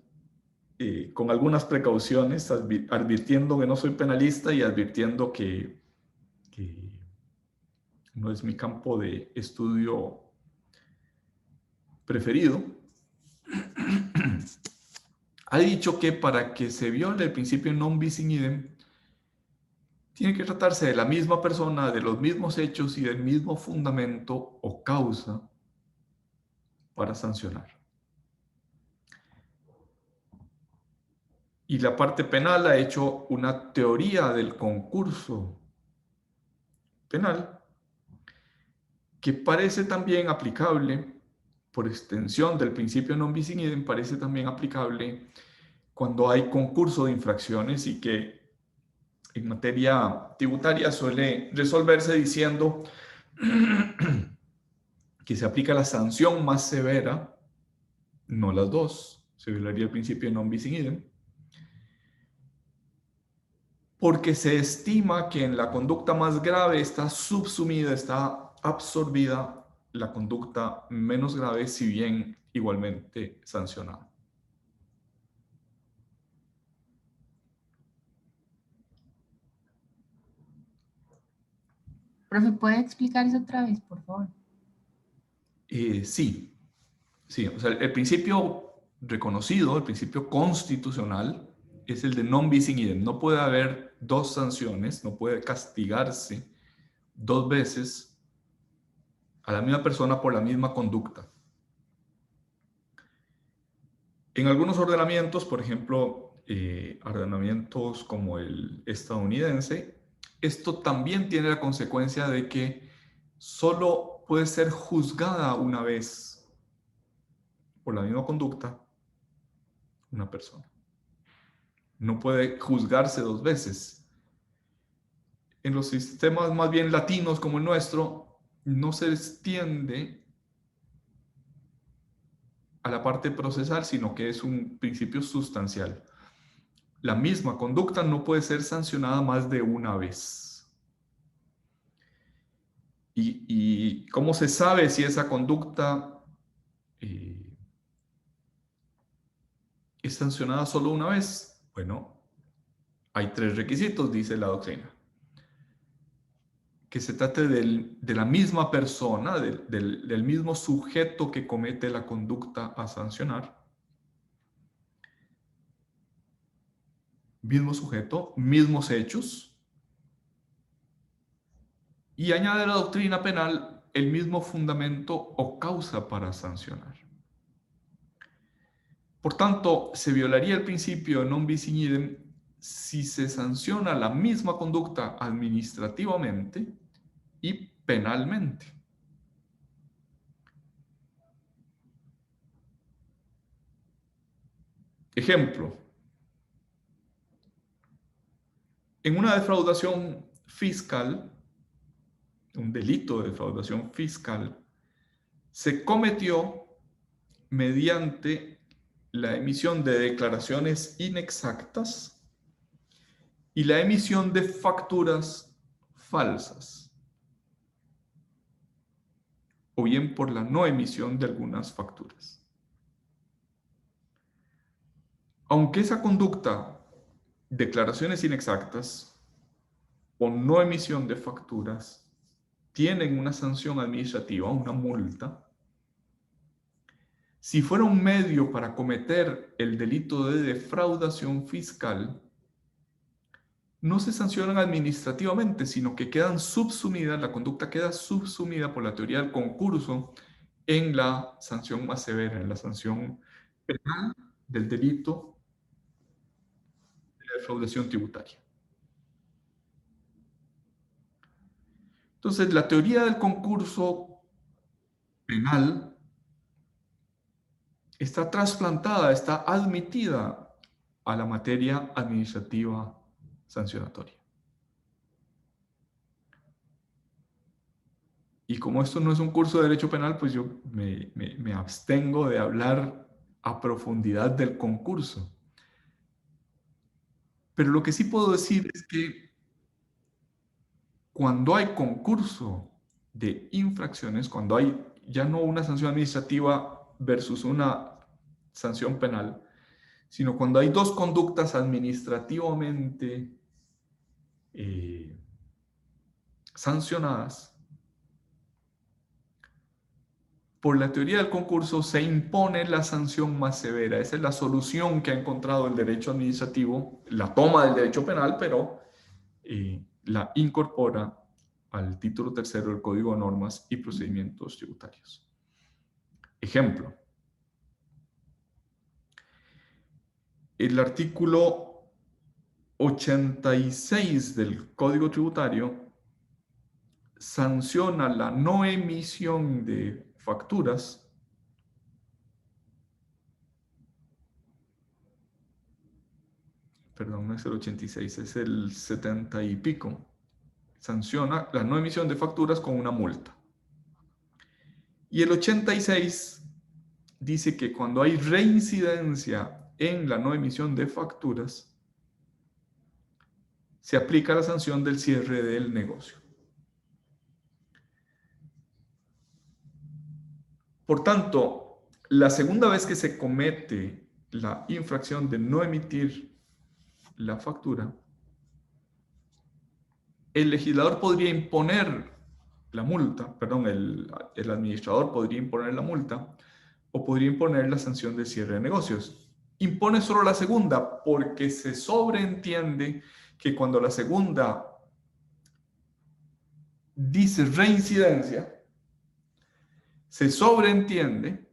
con algunas precauciones, advirtiendo que no soy penalista y advirtiendo que no es mi campo de estudio preferido. Ha dicho que para que se viole el principio non bis in idem, tiene que tratarse de la misma persona, de los mismos hechos y del mismo fundamento o causa para sancionar. Y la parte penal ha hecho una teoría del concurso penal que parece también aplicable, por extensión del principio non bis in idem, parece también aplicable cuando hay concurso de infracciones y que en materia tributaria suele resolverse diciendo que se aplica la sanción más severa, no las dos, se violaría el principio de non bis in idem, porque se estima que en la conducta más grave está subsumida, está absorbida la conducta menos grave, si bien igualmente sancionada. Profe, ¿puede explicar eso otra vez, por favor? Sí, o sea, el principio reconocido, el principio constitucional, es el de non bis in idem. No puede haber dos sanciones, no puede castigarse dos veces a la misma persona por la misma conducta. En algunos ordenamientos, por ejemplo, ordenamientos como el estadounidense, esto también tiene la consecuencia de que solo puede ser juzgada una vez por la misma conducta una persona. No puede juzgarse dos veces. En los sistemas más bien latinos como el nuestro, no se extiende a la parte procesal, sino que es un principio sustancial. La misma conducta no puede ser sancionada más de una vez. ¿Y cómo se sabe si esa conducta es sancionada solo una vez? Bueno, hay tres requisitos, dice la doctrina. Que se trate de la misma persona, del mismo sujeto que comete la conducta a sancionar. Mismo sujeto, mismos hechos. Y añade la doctrina penal el mismo fundamento o causa para sancionar. Por tanto, se violaría el principio de non bis in idem si se sanciona la misma conducta administrativamente y penalmente. Ejemplo, en una defraudación fiscal, un delito de defraudación fiscal, se cometió mediante la emisión de declaraciones inexactas y la emisión de facturas falsas, o bien por la no emisión de algunas facturas. Aunque esa conducta, declaraciones inexactas o no emisión de facturas, tienen una sanción administrativa, una multa, si fuera un medio para cometer el delito de defraudación fiscal, no se sancionan administrativamente, sino que quedan subsumidas, la conducta queda subsumida por la teoría del concurso en la sanción más severa, en la sanción penal del delito de la defraudación tributaria. Entonces, la teoría del concurso penal está trasplantada, está admitida a la materia administrativa sancionatoria. Y como esto no es un curso de derecho penal, pues yo me abstengo de hablar a profundidad del concurso. Pero lo que sí puedo decir es que cuando hay concurso de infracciones, cuando hay ya no una sanción administrativa versus una sanción penal, sino cuando hay dos conductas administrativamente sancionadas, por la teoría del concurso se impone la sanción más severa. Esa es la solución que ha encontrado el derecho administrativo, la toma del derecho penal, pero la incorpora al título tercero del Código de Normas y Procedimientos Tributarios. Ejemplo. El artículo 86 del Código Tributario sanciona la no emisión de facturas perdón, no es el 86, es el 70 y pico, sanciona la no emisión de facturas con una multa. Y el 86 dice que cuando hay reincidencia en la no emisión de facturas, se aplica la sanción del cierre del negocio. Por tanto, la segunda vez que se comete la infracción de no emitir la factura, el legislador podría imponer la multa, perdón, el administrador podría imponer la multa o podría imponer la sanción de cierre de negocios. Impone solo la segunda porque se sobreentiende que cuando la segunda dice reincidencia, se sobreentiende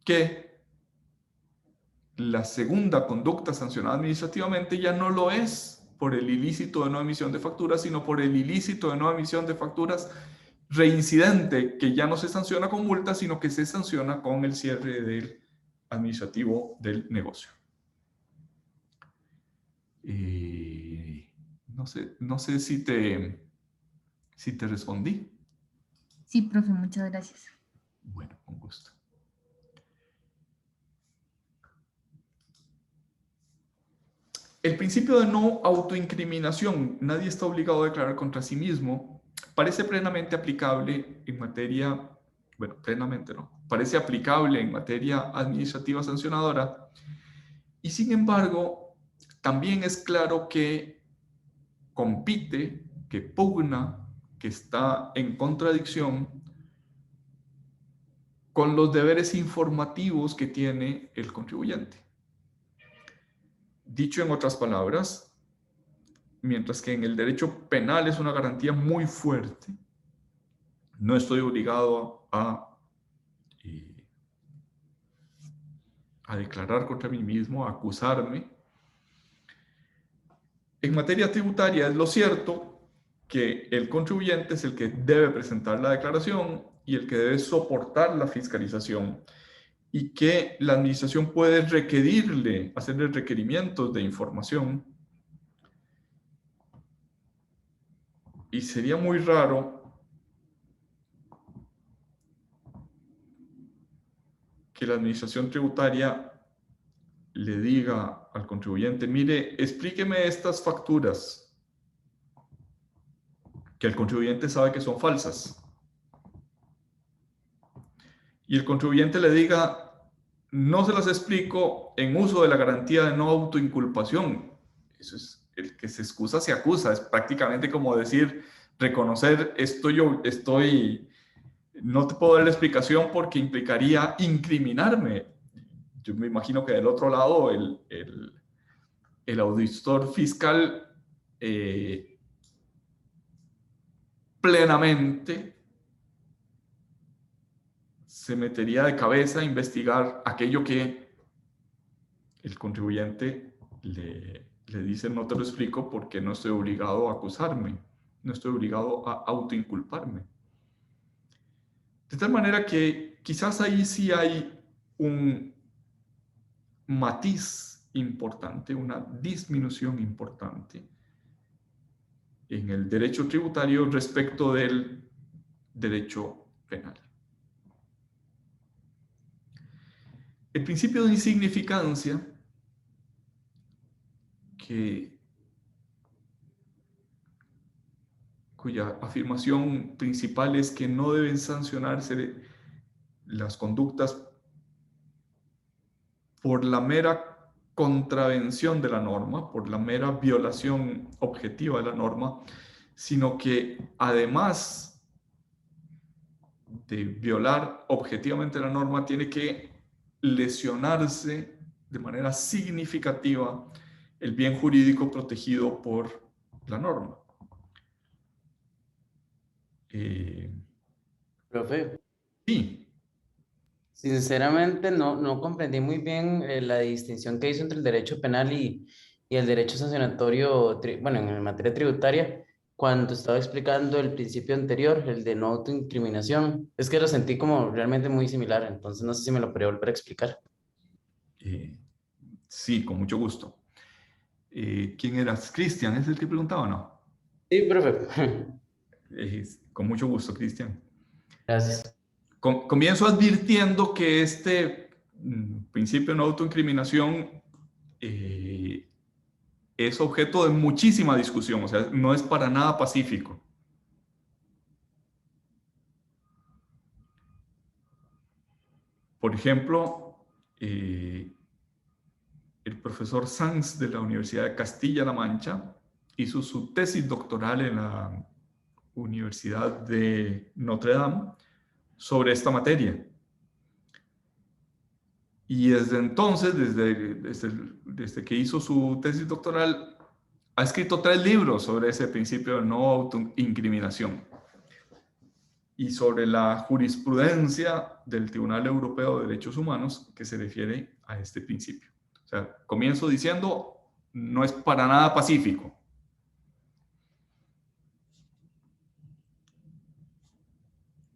que la segunda conducta sancionada administrativamente ya no lo es por el ilícito de no emisión de facturas, sino por el ilícito de no emisión de facturas reincidente, que ya no se sanciona con multa, sino que se sanciona con el cierre del administrativo del negocio. No sé si te respondí. Sí, profe, muchas gracias. Bueno, con gusto. El principio de no autoincriminación, nadie está obligado a declarar contra sí mismo, parece plenamente aplicable en materia, bueno, plenamente no, parece aplicable en materia administrativa sancionadora, y sin embargo, también es claro que compite, que pugna, que está en contradicción con los deberes informativos que tiene el contribuyente. Dicho en otras palabras, mientras que en el derecho penal es una garantía muy fuerte, no estoy obligado a declarar contra mí mismo, a acusarme. En materia tributaria es lo cierto que el contribuyente es el que debe presentar la declaración y el que debe soportar la fiscalización, y que la administración puede requerirle, hacerle requerimientos de información. Y sería muy raro que la administración tributaria le diga al contribuyente, mire, explíqueme estas facturas, que el contribuyente sabe que son falsas, y el contribuyente le diga, no se las explico en uso de la garantía de no autoinculpación. Eso es, el que se excusa se acusa, es prácticamente como decir, reconocer, no te puedo dar la explicación porque implicaría incriminarme. Yo me imagino que del otro lado el auditor fiscal plenamente se metería de cabeza a investigar aquello que el contribuyente le dice, no te lo explico porque no estoy obligado a acusarme, no estoy obligado a autoinculparme. De tal manera que quizás ahí sí hay un matiz importante, una disminución importante en el derecho tributario respecto del derecho penal. El principio de insignificancia, cuya afirmación principal es que no deben sancionarse las conductas por la mera contravención de la norma, por la mera violación objetiva de la norma, sino que además de violar objetivamente la norma, tiene que lesionarse de manera significativa el bien jurídico protegido por la norma. Profe, Sí, sinceramente no comprendí muy bien la distinción que hizo entre el derecho penal y el derecho sancionatorio, bueno, en materia tributaria, cuando estaba explicando el principio anterior, el de no autoincriminación. Es que lo sentí como realmente muy similar, entonces no sé si me lo podría volver a explicar. sí, con mucho gusto. ¿Quién eras? Cristian, ¿es el que preguntaba o no? Sí, profe. Con mucho gusto, Cristian. Gracias. Comienzo advirtiendo que este principio de no autoincriminación es objeto de muchísima discusión, o sea, no es para nada pacífico. Por ejemplo, el profesor Sanz de la Universidad de Castilla-La Mancha hizo su tesis doctoral en la Universidad de Notre Dame sobre esta materia. Y desde entonces, desde que hizo su tesis doctoral, ha escrito 3 libros sobre ese principio de no autoincriminación y sobre la jurisprudencia del Tribunal Europeo de Derechos Humanos que se refiere a este principio. O sea, comienzo diciendo, no es para nada pacífico.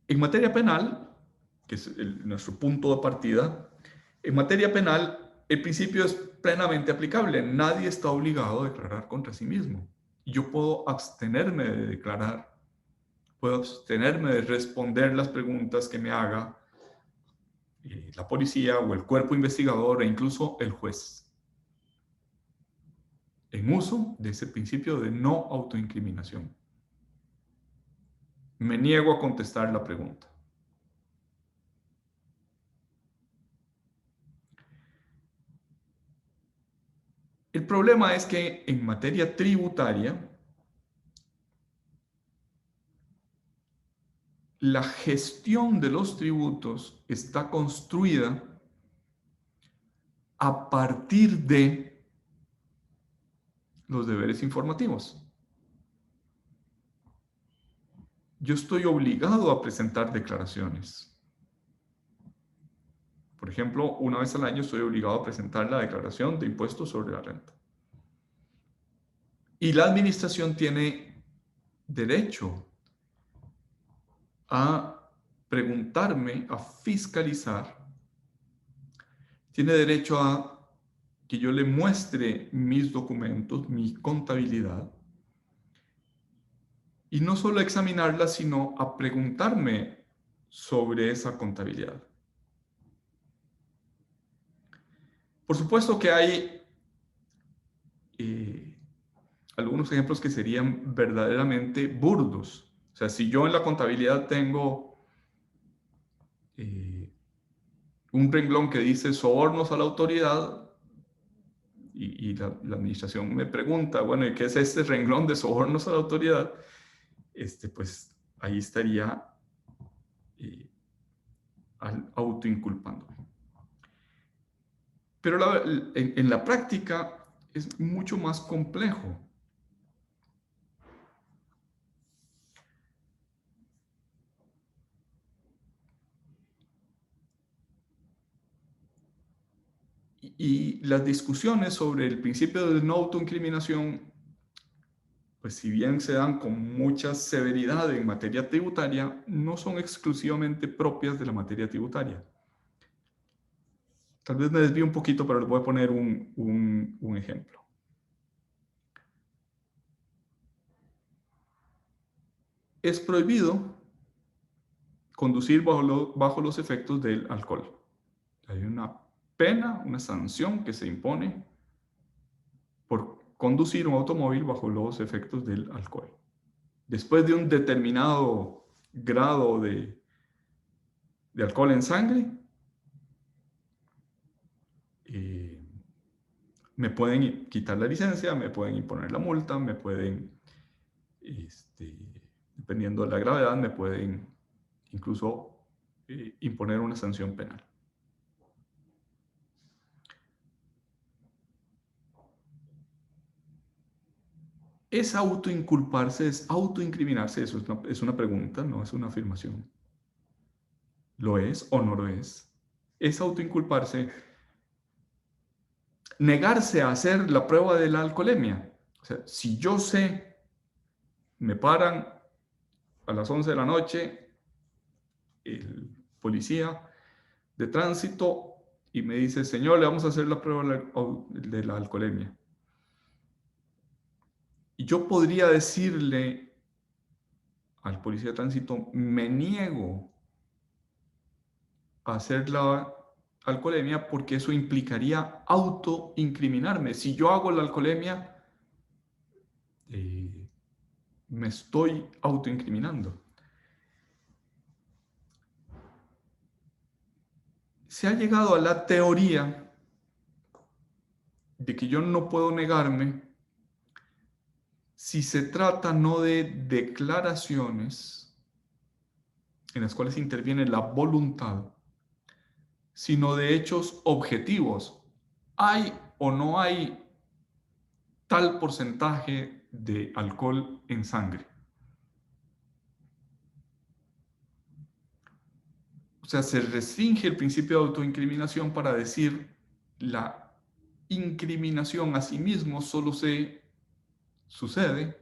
En materia penal, que es nuestro punto de partida, en materia penal el principio es plenamente aplicable. Nadie está obligado a declarar contra sí mismo. Yo puedo abstenerme de declarar, puedo abstenerme de responder las preguntas que me haga la policía o el cuerpo investigador e incluso el juez, en uso de ese principio de no autoincriminación. Me niego a contestar la pregunta. El problema es que en materia tributaria, la gestión de los tributos está construida a partir de los deberes informativos. Yo estoy obligado a presentar declaraciones. Por ejemplo, una vez al año estoy obligado a presentar la declaración de impuestos sobre la renta. Y la administración tiene derecho a preguntarme, a fiscalizar, tiene derecho a que yo le muestre mis documentos, mi contabilidad, y no solo a examinarla, sino a preguntarme sobre esa contabilidad. Por supuesto que hay algunos ejemplos que serían verdaderamente burdos. O sea, si yo en la contabilidad tengo un renglón que dice sobornos a la autoridad y la administración me pregunta, bueno, ¿y qué es este renglón de sobornos a la autoridad? Pues ahí estaría autoinculpándome. Pero en la práctica es mucho más complejo. Y las discusiones sobre el principio de no autoincriminación, pues si bien se dan con mucha severidad en materia tributaria, no son exclusivamente propias de la materia tributaria. Tal vez me desvío un poquito, pero les voy a poner un ejemplo. Es prohibido conducir bajo los efectos del alcohol. Hay una pena, una sanción que se impone por conducir un automóvil bajo los efectos del alcohol. Después de un determinado grado de alcohol en sangre, me pueden quitar la licencia, me pueden imponer la multa, me pueden, dependiendo de la gravedad, me pueden incluso imponer una sanción penal. ¿Es autoinculparse, es autoincriminarse? Eso es una pregunta, no es una afirmación. ¿Lo es o no lo es? ¿Es autoinculparse negarse a hacer la prueba de la alcoholemia? O sea, si yo sé, me paran a las 11 de la noche el policía de tránsito y me dice, señor, le vamos a hacer la prueba de la alcoholemia. Y yo podría decirle al policía de tránsito, me niego a hacer la alcoholemia porque eso implicaría autoincriminarme. Si yo hago la alcoholemia, me estoy autoincriminando. Se ha llegado a la teoría de que yo no puedo negarme si se trata no de declaraciones en las cuales interviene la voluntad, sino de hechos objetivos. ¿Hay o no hay tal porcentaje de alcohol en sangre? O sea, se restringe el principio de autoincriminación para decir la incriminación a sí mismo solo se sucede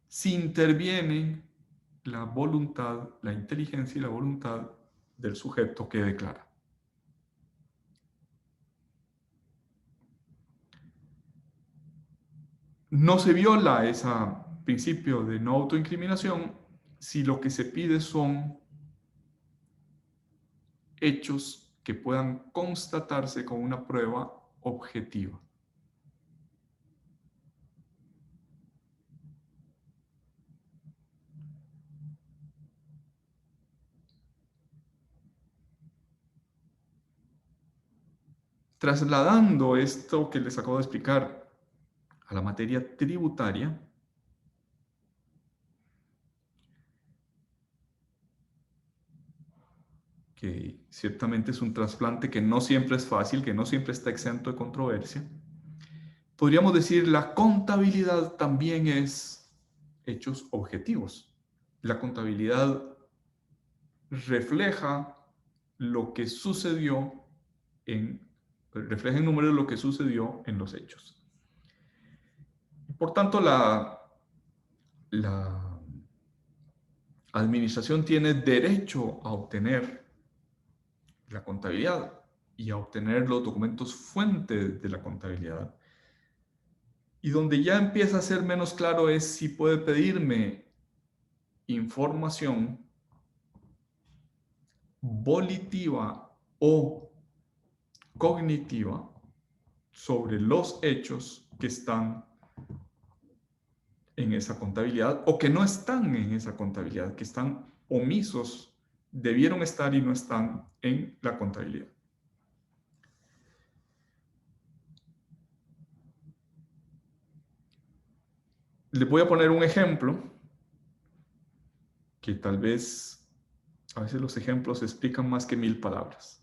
si interviene la voluntad, la inteligencia y la voluntad del sujeto que declara. No se viola ese principio de no autoincriminación si lo que se pide son hechos que puedan constatarse con una prueba objetiva. Trasladando esto que les acabo de explicar a la materia tributaria, que ciertamente es un trasplante que no siempre es fácil, que no siempre está exento de controversia, podríamos decir la contabilidad también es hechos objetivos. La contabilidad refleja lo que sucedió refleja en números lo que sucedió en los hechos. Por tanto, la administración tiene derecho a obtener la contabilidad y a obtener los documentos fuentes de la contabilidad. Y donde ya empieza a ser menos claro es si puede pedirme información volitiva o cognitiva sobre los hechos que están en esa contabilidad o que no están en esa contabilidad, que están omisos, debieron estar y no están en la contabilidad. Les voy a poner un ejemplo que tal vez a veces los ejemplos explican más que 1000 palabras.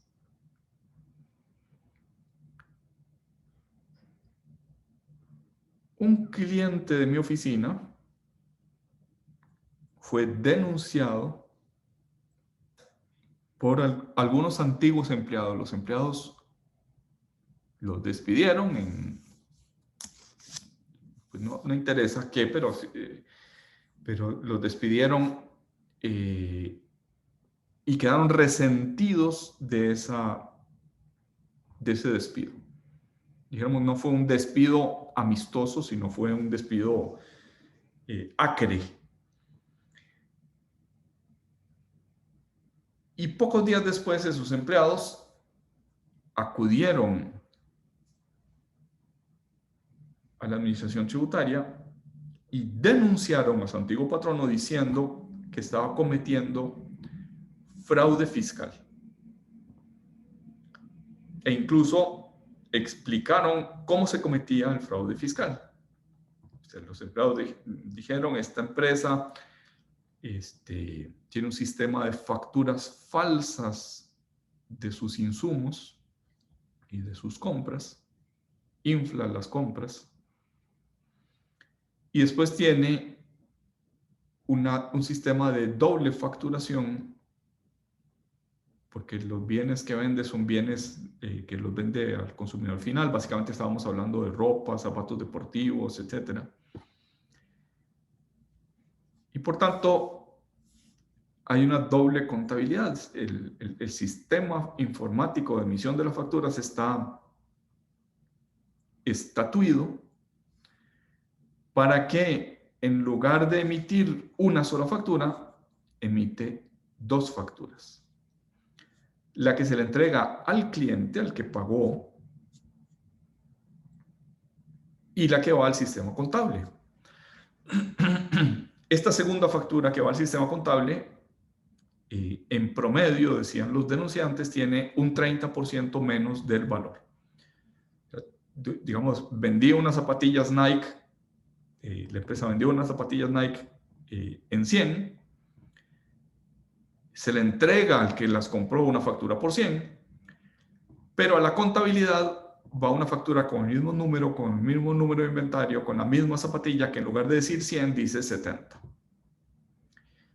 Un cliente de mi oficina fue denunciado por algunos antiguos empleados. Los empleados los despidieron pues no interesa qué, pero los despidieron y quedaron resentidos de ese despido. Dijéramos, no fue un despido amistoso, sino fue un despido acre. Y pocos días después, esos empleados acudieron a la administración tributaria y denunciaron a su antiguo patrono diciendo que estaba cometiendo fraude fiscal. E incluso explicaron cómo se cometía el fraude fiscal. Los empleados dijeron, esta empresa tiene un sistema de facturas falsas de sus insumos y de sus compras, infla las compras, y después tiene un sistema de doble facturación, porque los bienes que vende son bienes que los vende al consumidor final. Básicamente estábamos hablando de ropa, zapatos deportivos, etc. Y por tanto, hay una doble contabilidad. El sistema informático de emisión de las facturas está estatuido para que en lugar de emitir una sola factura, emite 2 facturas. La que se le entrega al cliente, al que pagó, y la que va al sistema contable. Esta segunda factura que va al sistema contable, en promedio, decían los denunciantes, tiene un 30% menos del valor. Digamos, vendí unas zapatillas Nike, la empresa vendió unas zapatillas Nike en 100, se le entrega al que las compró una factura por 100, pero a la contabilidad va una factura con el mismo número de inventario, con la misma zapatilla, que en lugar de decir 100 dice 70.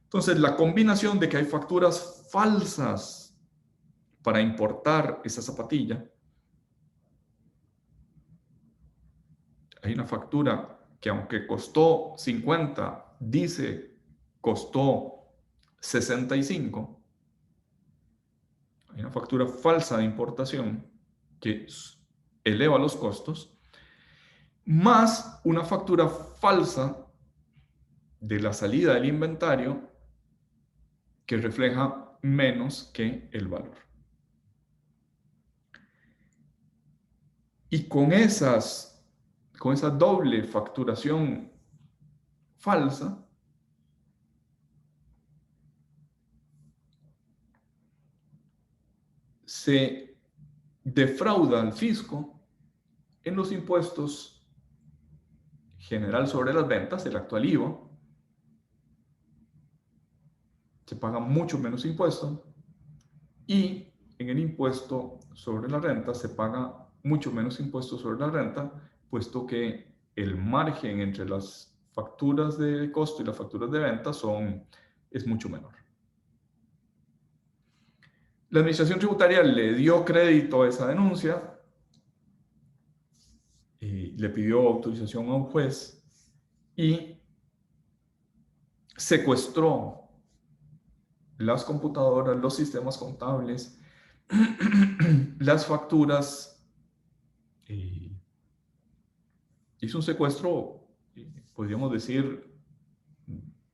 Entonces, la combinación de que hay facturas falsas para importar esa zapatilla, hay una factura que aunque costó 50, dice costó 65. Hay una factura falsa de importación que eleva los costos, más una factura falsa de la salida del inventario que refleja menos que el valor. Y con esa doble facturación falsa, se defrauda al fisco en los impuestos general sobre las ventas, el actual IVA. Se paga mucho menos impuesto, y en el impuesto sobre la renta se paga mucho menos impuesto sobre la renta, puesto que el margen entre las facturas de costo y las facturas de venta es mucho menor. La administración tributaria le dio crédito a esa denuncia y le pidió autorización a un juez y secuestró las computadoras, los sistemas contables, las facturas. Hizo un secuestro, podríamos decir,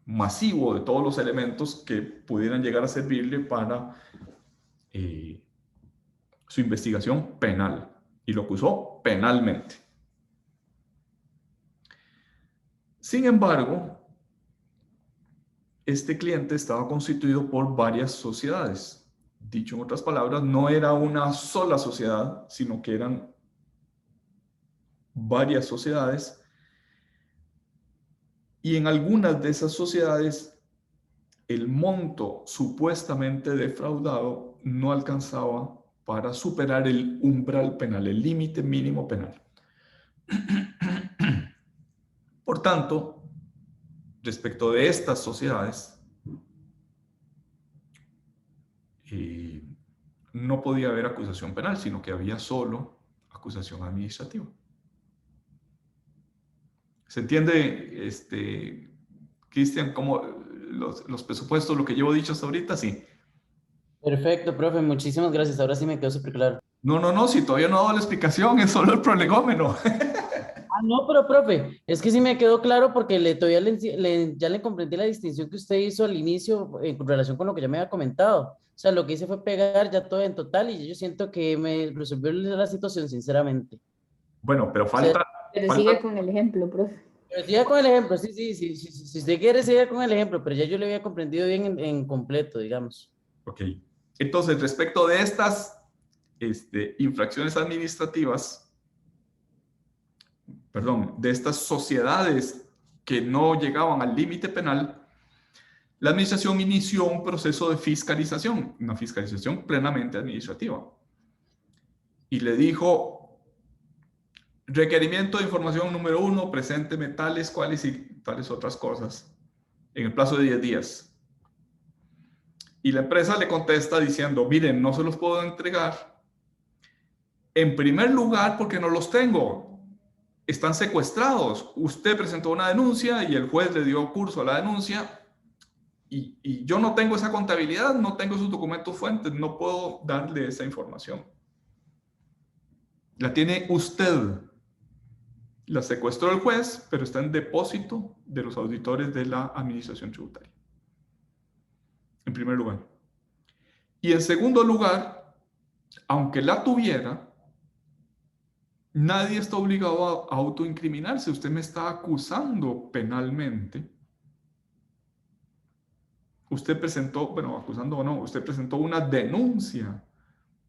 masivo de todos los elementos que pudieran llegar a servirle para su investigación penal, y lo acusó penalmente. Sin embargo, este cliente estaba constituido por varias sociedades. Dicho en otras palabras, no era una sola sociedad, sino que eran varias sociedades. Y en algunas de esas sociedades, el monto supuestamente defraudado no alcanzaba para superar el umbral penal, el límite mínimo penal. Por tanto, respecto de estas sociedades, no podía haber acusación penal, sino que había solo acusación administrativa. ¿Se entiende, Cristian, cómo los presupuestos, lo que llevo dicho hasta ahorita? Sí. Perfecto, profe, muchísimas gracias. Ahora sí me quedó súper claro. No, si todavía no he dado la explicación, es solo el prolegómeno. No, pero profe, es que sí me quedó claro porque ya le comprendí la distinción que usted hizo al inicio en relación con lo que ya me había comentado. O sea, lo que hice fue pegar ya todo en total y yo siento que me resolvió la situación, sinceramente. Bueno, pero O sea, Pero sigue con el ejemplo, profe. pero siga con el ejemplo, sí, si usted quiere, siga con el ejemplo, pero ya yo le había comprendido bien en completo, digamos. Ok. Entonces, respecto de estas infracciones administrativas, perdón, de estas sociedades que no llegaban al límite penal, la administración inició un proceso de fiscalización, una fiscalización plenamente administrativa. Y le dijo, requerimiento de información número 1, presénteme tales, cuales y tales otras cosas en el plazo de 10 días. Y la empresa le contesta diciendo, miren, no se los puedo entregar. En primer lugar, porque no los tengo. Están secuestrados. Usted presentó una denuncia y el juez le dio curso a la denuncia y yo no tengo esa contabilidad, no tengo sus documentos fuentes, no puedo darle esa información. La tiene usted. La secuestró el juez, pero está en depósito de los auditores de la administración tributaria. En primer lugar. Y en segundo lugar, aunque la tuviera, nadie está obligado a autoincriminarse. Usted me está acusando penalmente. Usted presentó, bueno, acusando o no, usted presentó una denuncia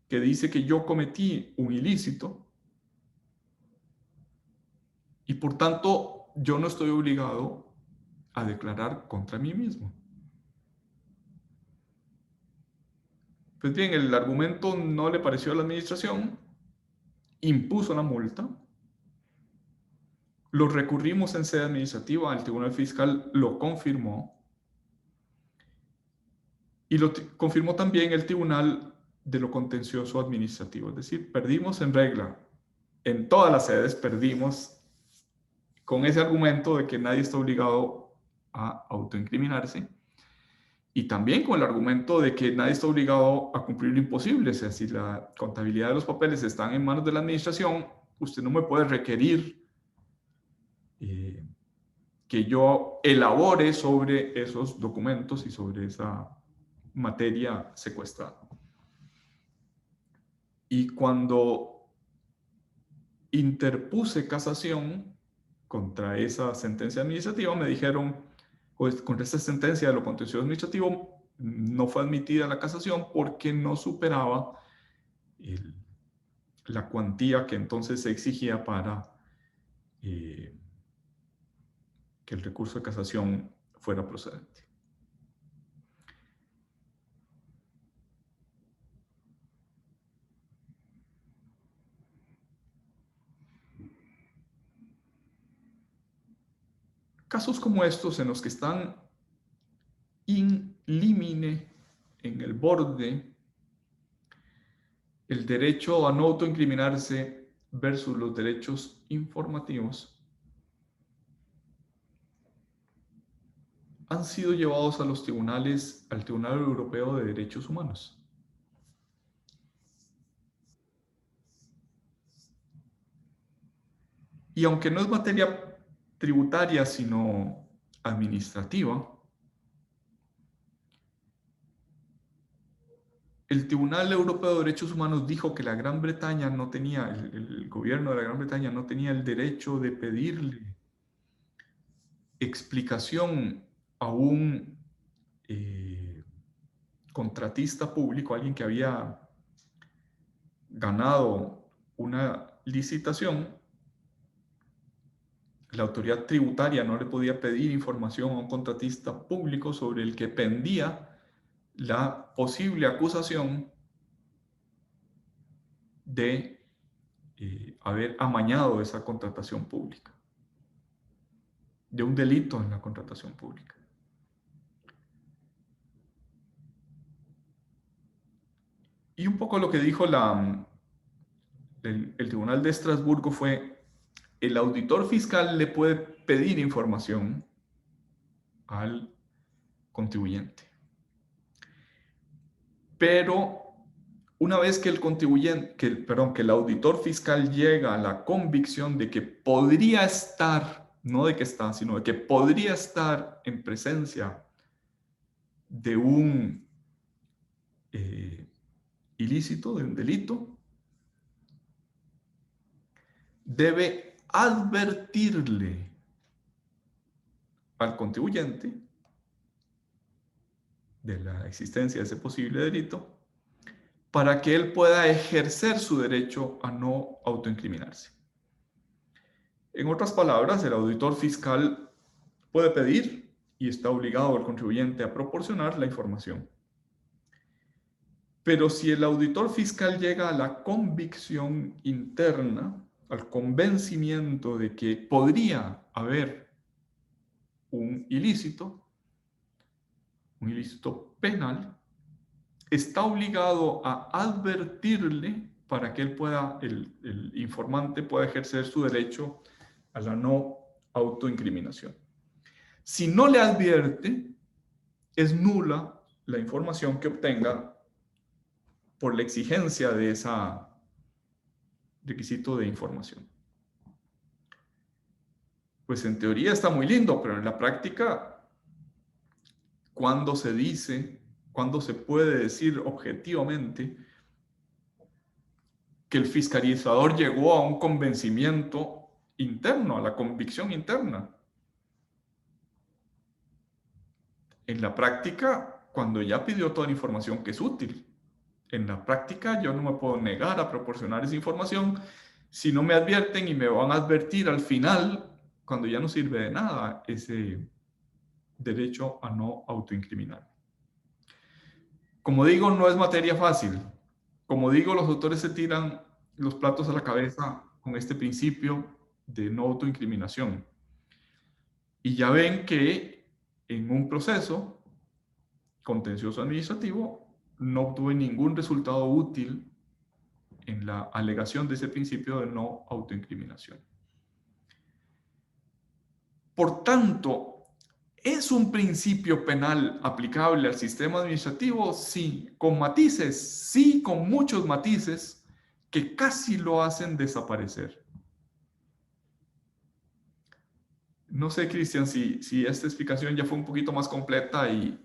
que dice que yo cometí un ilícito y por tanto yo no estoy obligado a declarar contra mí mismo. Pues bien, el argumento no le pareció a la administración, impuso la multa, lo recurrimos en sede administrativa, el Tribunal Fiscal lo confirmó y lo confirmó también el Tribunal de lo Contencioso Administrativo, es decir, perdimos en regla, en todas las sedes perdimos con ese argumento de que nadie está obligado a autoincriminarse y también con el argumento de que nadie está obligado a cumplir lo imposible, o sea, si la contabilidad de los papeles están en manos de la administración, usted no me puede requerir que yo elabore sobre esos documentos y sobre esa materia secuestrada. Y cuando interpuse casación contra esa sentencia administrativa, me dijeron, pues contra esta sentencia de lo contencioso administrativo no fue admitida la casación porque no superaba la cuantía que entonces se exigía para que el recurso de casación fuera procedente. Casos como estos en los que están in limine, en el borde, el derecho a no autoincriminarse versus los derechos informativos, han sido llevados a los tribunales, al Tribunal Europeo de Derechos Humanos. Y aunque no es materia tributaria, sino administrativa, el Tribunal Europeo de Derechos Humanos dijo que la Gran Bretaña no tenía, el gobierno de la Gran Bretaña no tenía el derecho de pedirle explicación a un contratista público, alguien que había ganado una licitación. La autoridad tributaria no le podía pedir información a un contratista público sobre el que pendía la posible acusación de haber amañado esa contratación pública, de un delito en la contratación pública. Y un poco lo que dijo el Tribunal de Estrasburgo fue: el auditor fiscal le puede pedir información al contribuyente, pero una vez que que el auditor fiscal llega a la convicción de que podría estar, no de que está, sino de que podría estar en presencia de un ilícito, de un delito, debe advertirle al contribuyente de la existencia de ese posible delito para que él pueda ejercer su derecho a no autoincriminarse. En otras palabras, el auditor fiscal puede pedir y está obligado al contribuyente a proporcionar la información. Pero si el auditor fiscal llega a la convicción interna, al convencimiento de que podría haber un ilícito penal, está obligado a advertirle para que él pueda, el informante pueda ejercer su derecho a la no autoincriminación. Si no le advierte, es nula la información que obtenga por la exigencia de ese requisito de información. Pues en teoría está muy lindo, pero en la práctica, ¿cuándo se dice, cuándo se puede decir objetivamente que el fiscalizador llegó a un convencimiento interno, a la convicción interna? En la práctica, cuando ya pidió toda la información que es útil. En la práctica, yo no me puedo negar a proporcionar esa información si no me advierten y me van a advertir al final, cuando ya no sirve de nada ese derecho a no autoincriminar. Como digo, no es materia fácil. Como digo, los autores se tiran los platos a la cabeza con este principio de no autoincriminación. Y ya ven que en un proceso contencioso administrativo no obtuve ningún resultado útil en la alegación de ese principio de no autoincriminación. Por tanto, ¿es un principio penal aplicable al sistema administrativo? Sí, con matices, sí, con muchos matices que casi lo hacen desaparecer. No sé, Cristian, si esta explicación ya fue un poquito más completa y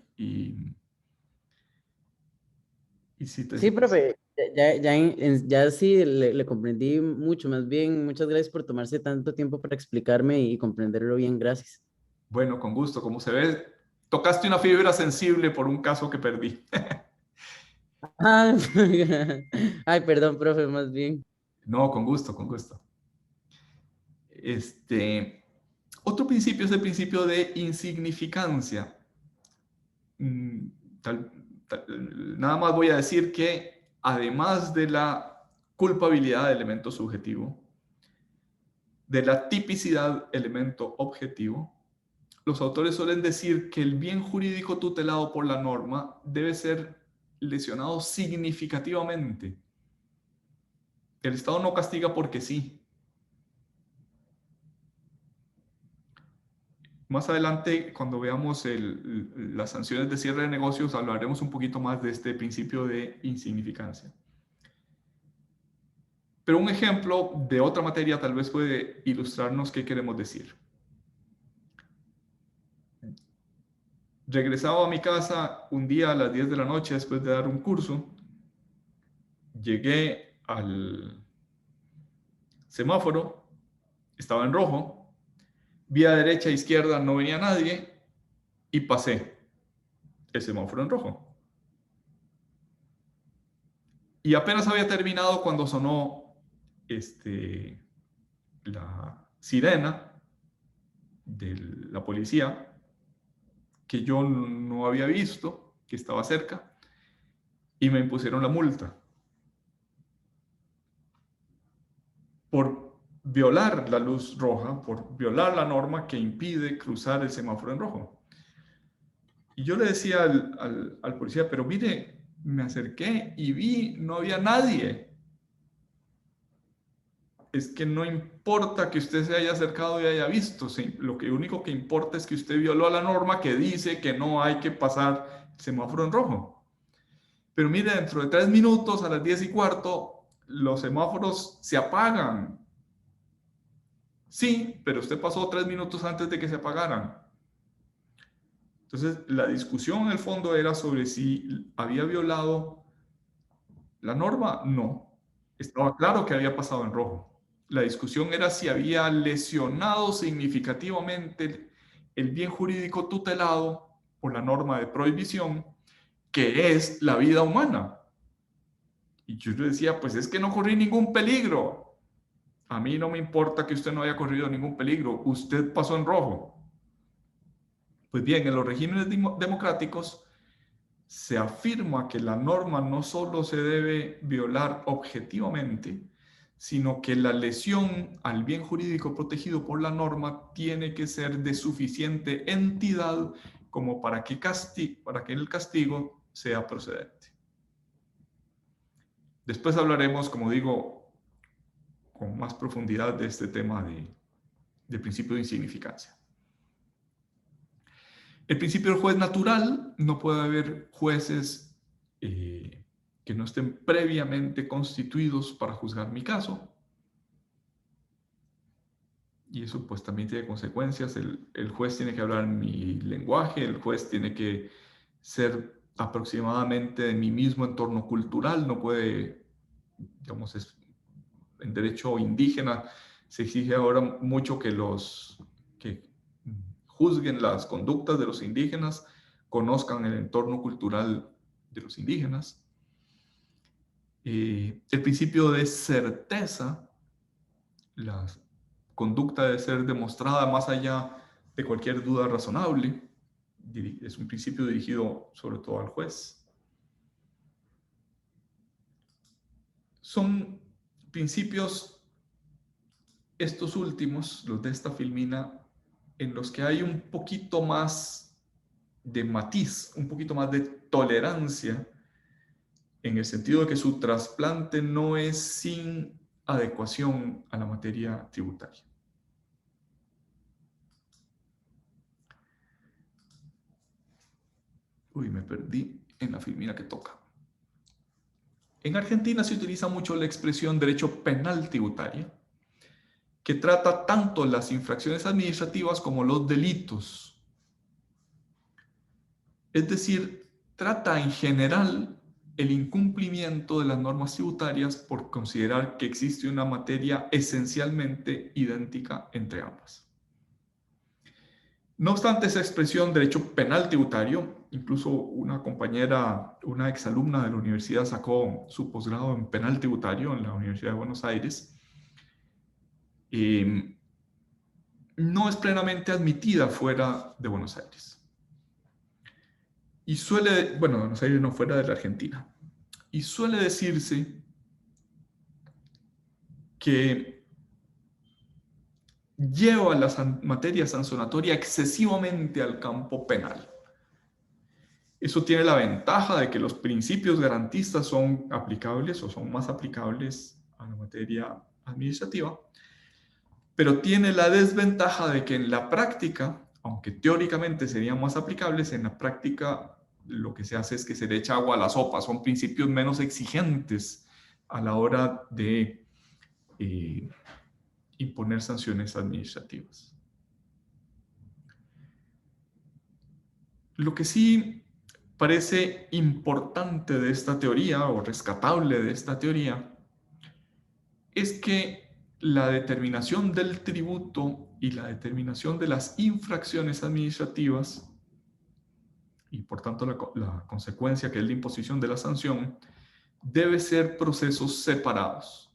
si te... Sí, profe, ya sí le comprendí mucho, más bien, muchas gracias por tomarse tanto tiempo para explicarme y comprenderlo bien, gracias. Bueno, con gusto. Como se ve, tocaste una fibra sensible por un caso que perdí. Ah, ay, perdón, profe, más bien. No, con gusto, con gusto. Otro principio es el principio de insignificancia. Nada más voy a decir que además de la culpabilidad, elemento subjetivo, de la tipicidad, elemento objetivo, los autores suelen decir que el bien jurídico tutelado por la norma debe ser lesionado significativamente. El Estado no castiga porque sí. Más adelante, cuando veamos las sanciones de cierre de negocios, hablaremos un poquito más de este principio de insignificancia. Pero un ejemplo de otra materia tal vez puede ilustrarnos qué queremos decir. Regresaba a mi casa un día a las 10 de la noche después de dar un curso Llegué al semáforo, estaba en rojo, vi a derecha e izquierda, no venía nadie y pasé el semáforo en rojo. Y apenas había terminado cuando sonó la sirena de la policía, que yo no había visto, que estaba cerca, y me impusieron la multa por violar la luz roja, por violar la norma que impide cruzar el semáforo en rojo. Y yo le decía al policía, pero mire, me acerqué y vi, no había nadie. Es que no importa que usted se haya acercado y haya visto, sí, lo único que importa es que usted violó la norma que dice que no hay que pasar el semáforo en rojo. Pero mire, dentro de 3 minutos, a las 10:15, los semáforos se apagan. Sí, pero usted pasó 3 minutos antes de que se apagaran. Entonces, la discusión en el fondo era sobre si había violado la norma. No, estaba claro que había pasado en rojo. La discusión era si había lesionado significativamente el bien jurídico tutelado por la norma de prohibición, que es la vida humana. Y yo le decía, pues es que no corrí ningún peligro. A mí no me importa que usted no haya corrido ningún peligro. Usted pasó en rojo. Pues bien, en los regímenes democráticos se afirma que la norma no solo se debe violar objetivamente, sino que la lesión al bien jurídico protegido por la norma tiene que ser de suficiente entidad como para que el castigo sea procedente. Después hablaremos, como digo, con más profundidad de este tema de principio de insignificancia. El principio del juez natural, no puede haber jueces que no estén previamente constituidos para juzgar mi caso. Y eso pues también tiene consecuencias. El juez tiene que hablar mi lenguaje, el juez tiene que ser aproximadamente de mi mismo entorno cultural, no puede, digamos, en derecho indígena se exige ahora mucho que que juzguen las conductas de los indígenas, conozcan el entorno cultural de los indígenas. El principio de certeza, la conducta debe ser demostrada más allá de cualquier duda razonable. Es un principio dirigido sobre todo al juez. Son principios, estos últimos, los de esta filmina, en los que hay un poquito más de matiz, un poquito más de tolerancia, en el sentido de que su trasplante no es sin adecuación a la materia tributaria. Uy, me perdí en la filmina que toca. En Argentina se utiliza mucho la expresión derecho penal tributario, que trata tanto las infracciones administrativas como los delitos. Es decir, trata en general el incumplimiento de las normas tributarias por considerar que existe una materia esencialmente idéntica entre ambas. No obstante esa expresión derecho penal tributario, incluso una compañera, una exalumna de la universidad sacó su posgrado en penal tributario en la Universidad de Buenos Aires, no es plenamente admitida fuera de Buenos Aires. Y Buenos Aires no, fuera de la Argentina. Y suele decirse que lleva la materia sancionatoria excesivamente al campo penal. Eso tiene la ventaja de que los principios garantistas son aplicables o son más aplicables a la materia administrativa, pero tiene la desventaja de que en la práctica, aunque teóricamente serían más aplicables, en la práctica lo que se hace es que se le echa agua a la sopa, son principios menos exigentes a la hora de imponer sanciones administrativas. Lo que sí parece importante de esta teoría o rescatable de esta teoría es que la determinación del tributo y la determinación de las infracciones administrativas y por tanto la consecuencia que es la imposición de la sanción debe ser procesos separados.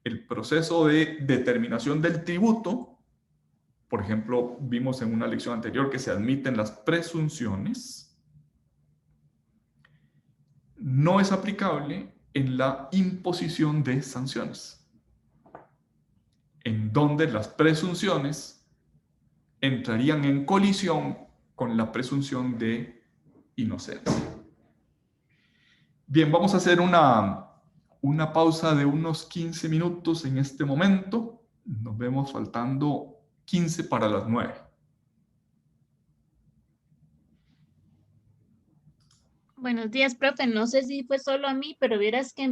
El proceso de determinación del tributo, por ejemplo, vimos en una lección anterior que se admiten las presunciones, no es aplicable en la imposición de sanciones, en donde las presunciones entrarían en colisión con la presunción de inocencia. Bien, vamos a hacer una pausa de unos 15 minutos en este momento. Nos vemos faltando 15 para las 9. Buenos días, profe. No sé si fue solo a mí, pero vieras que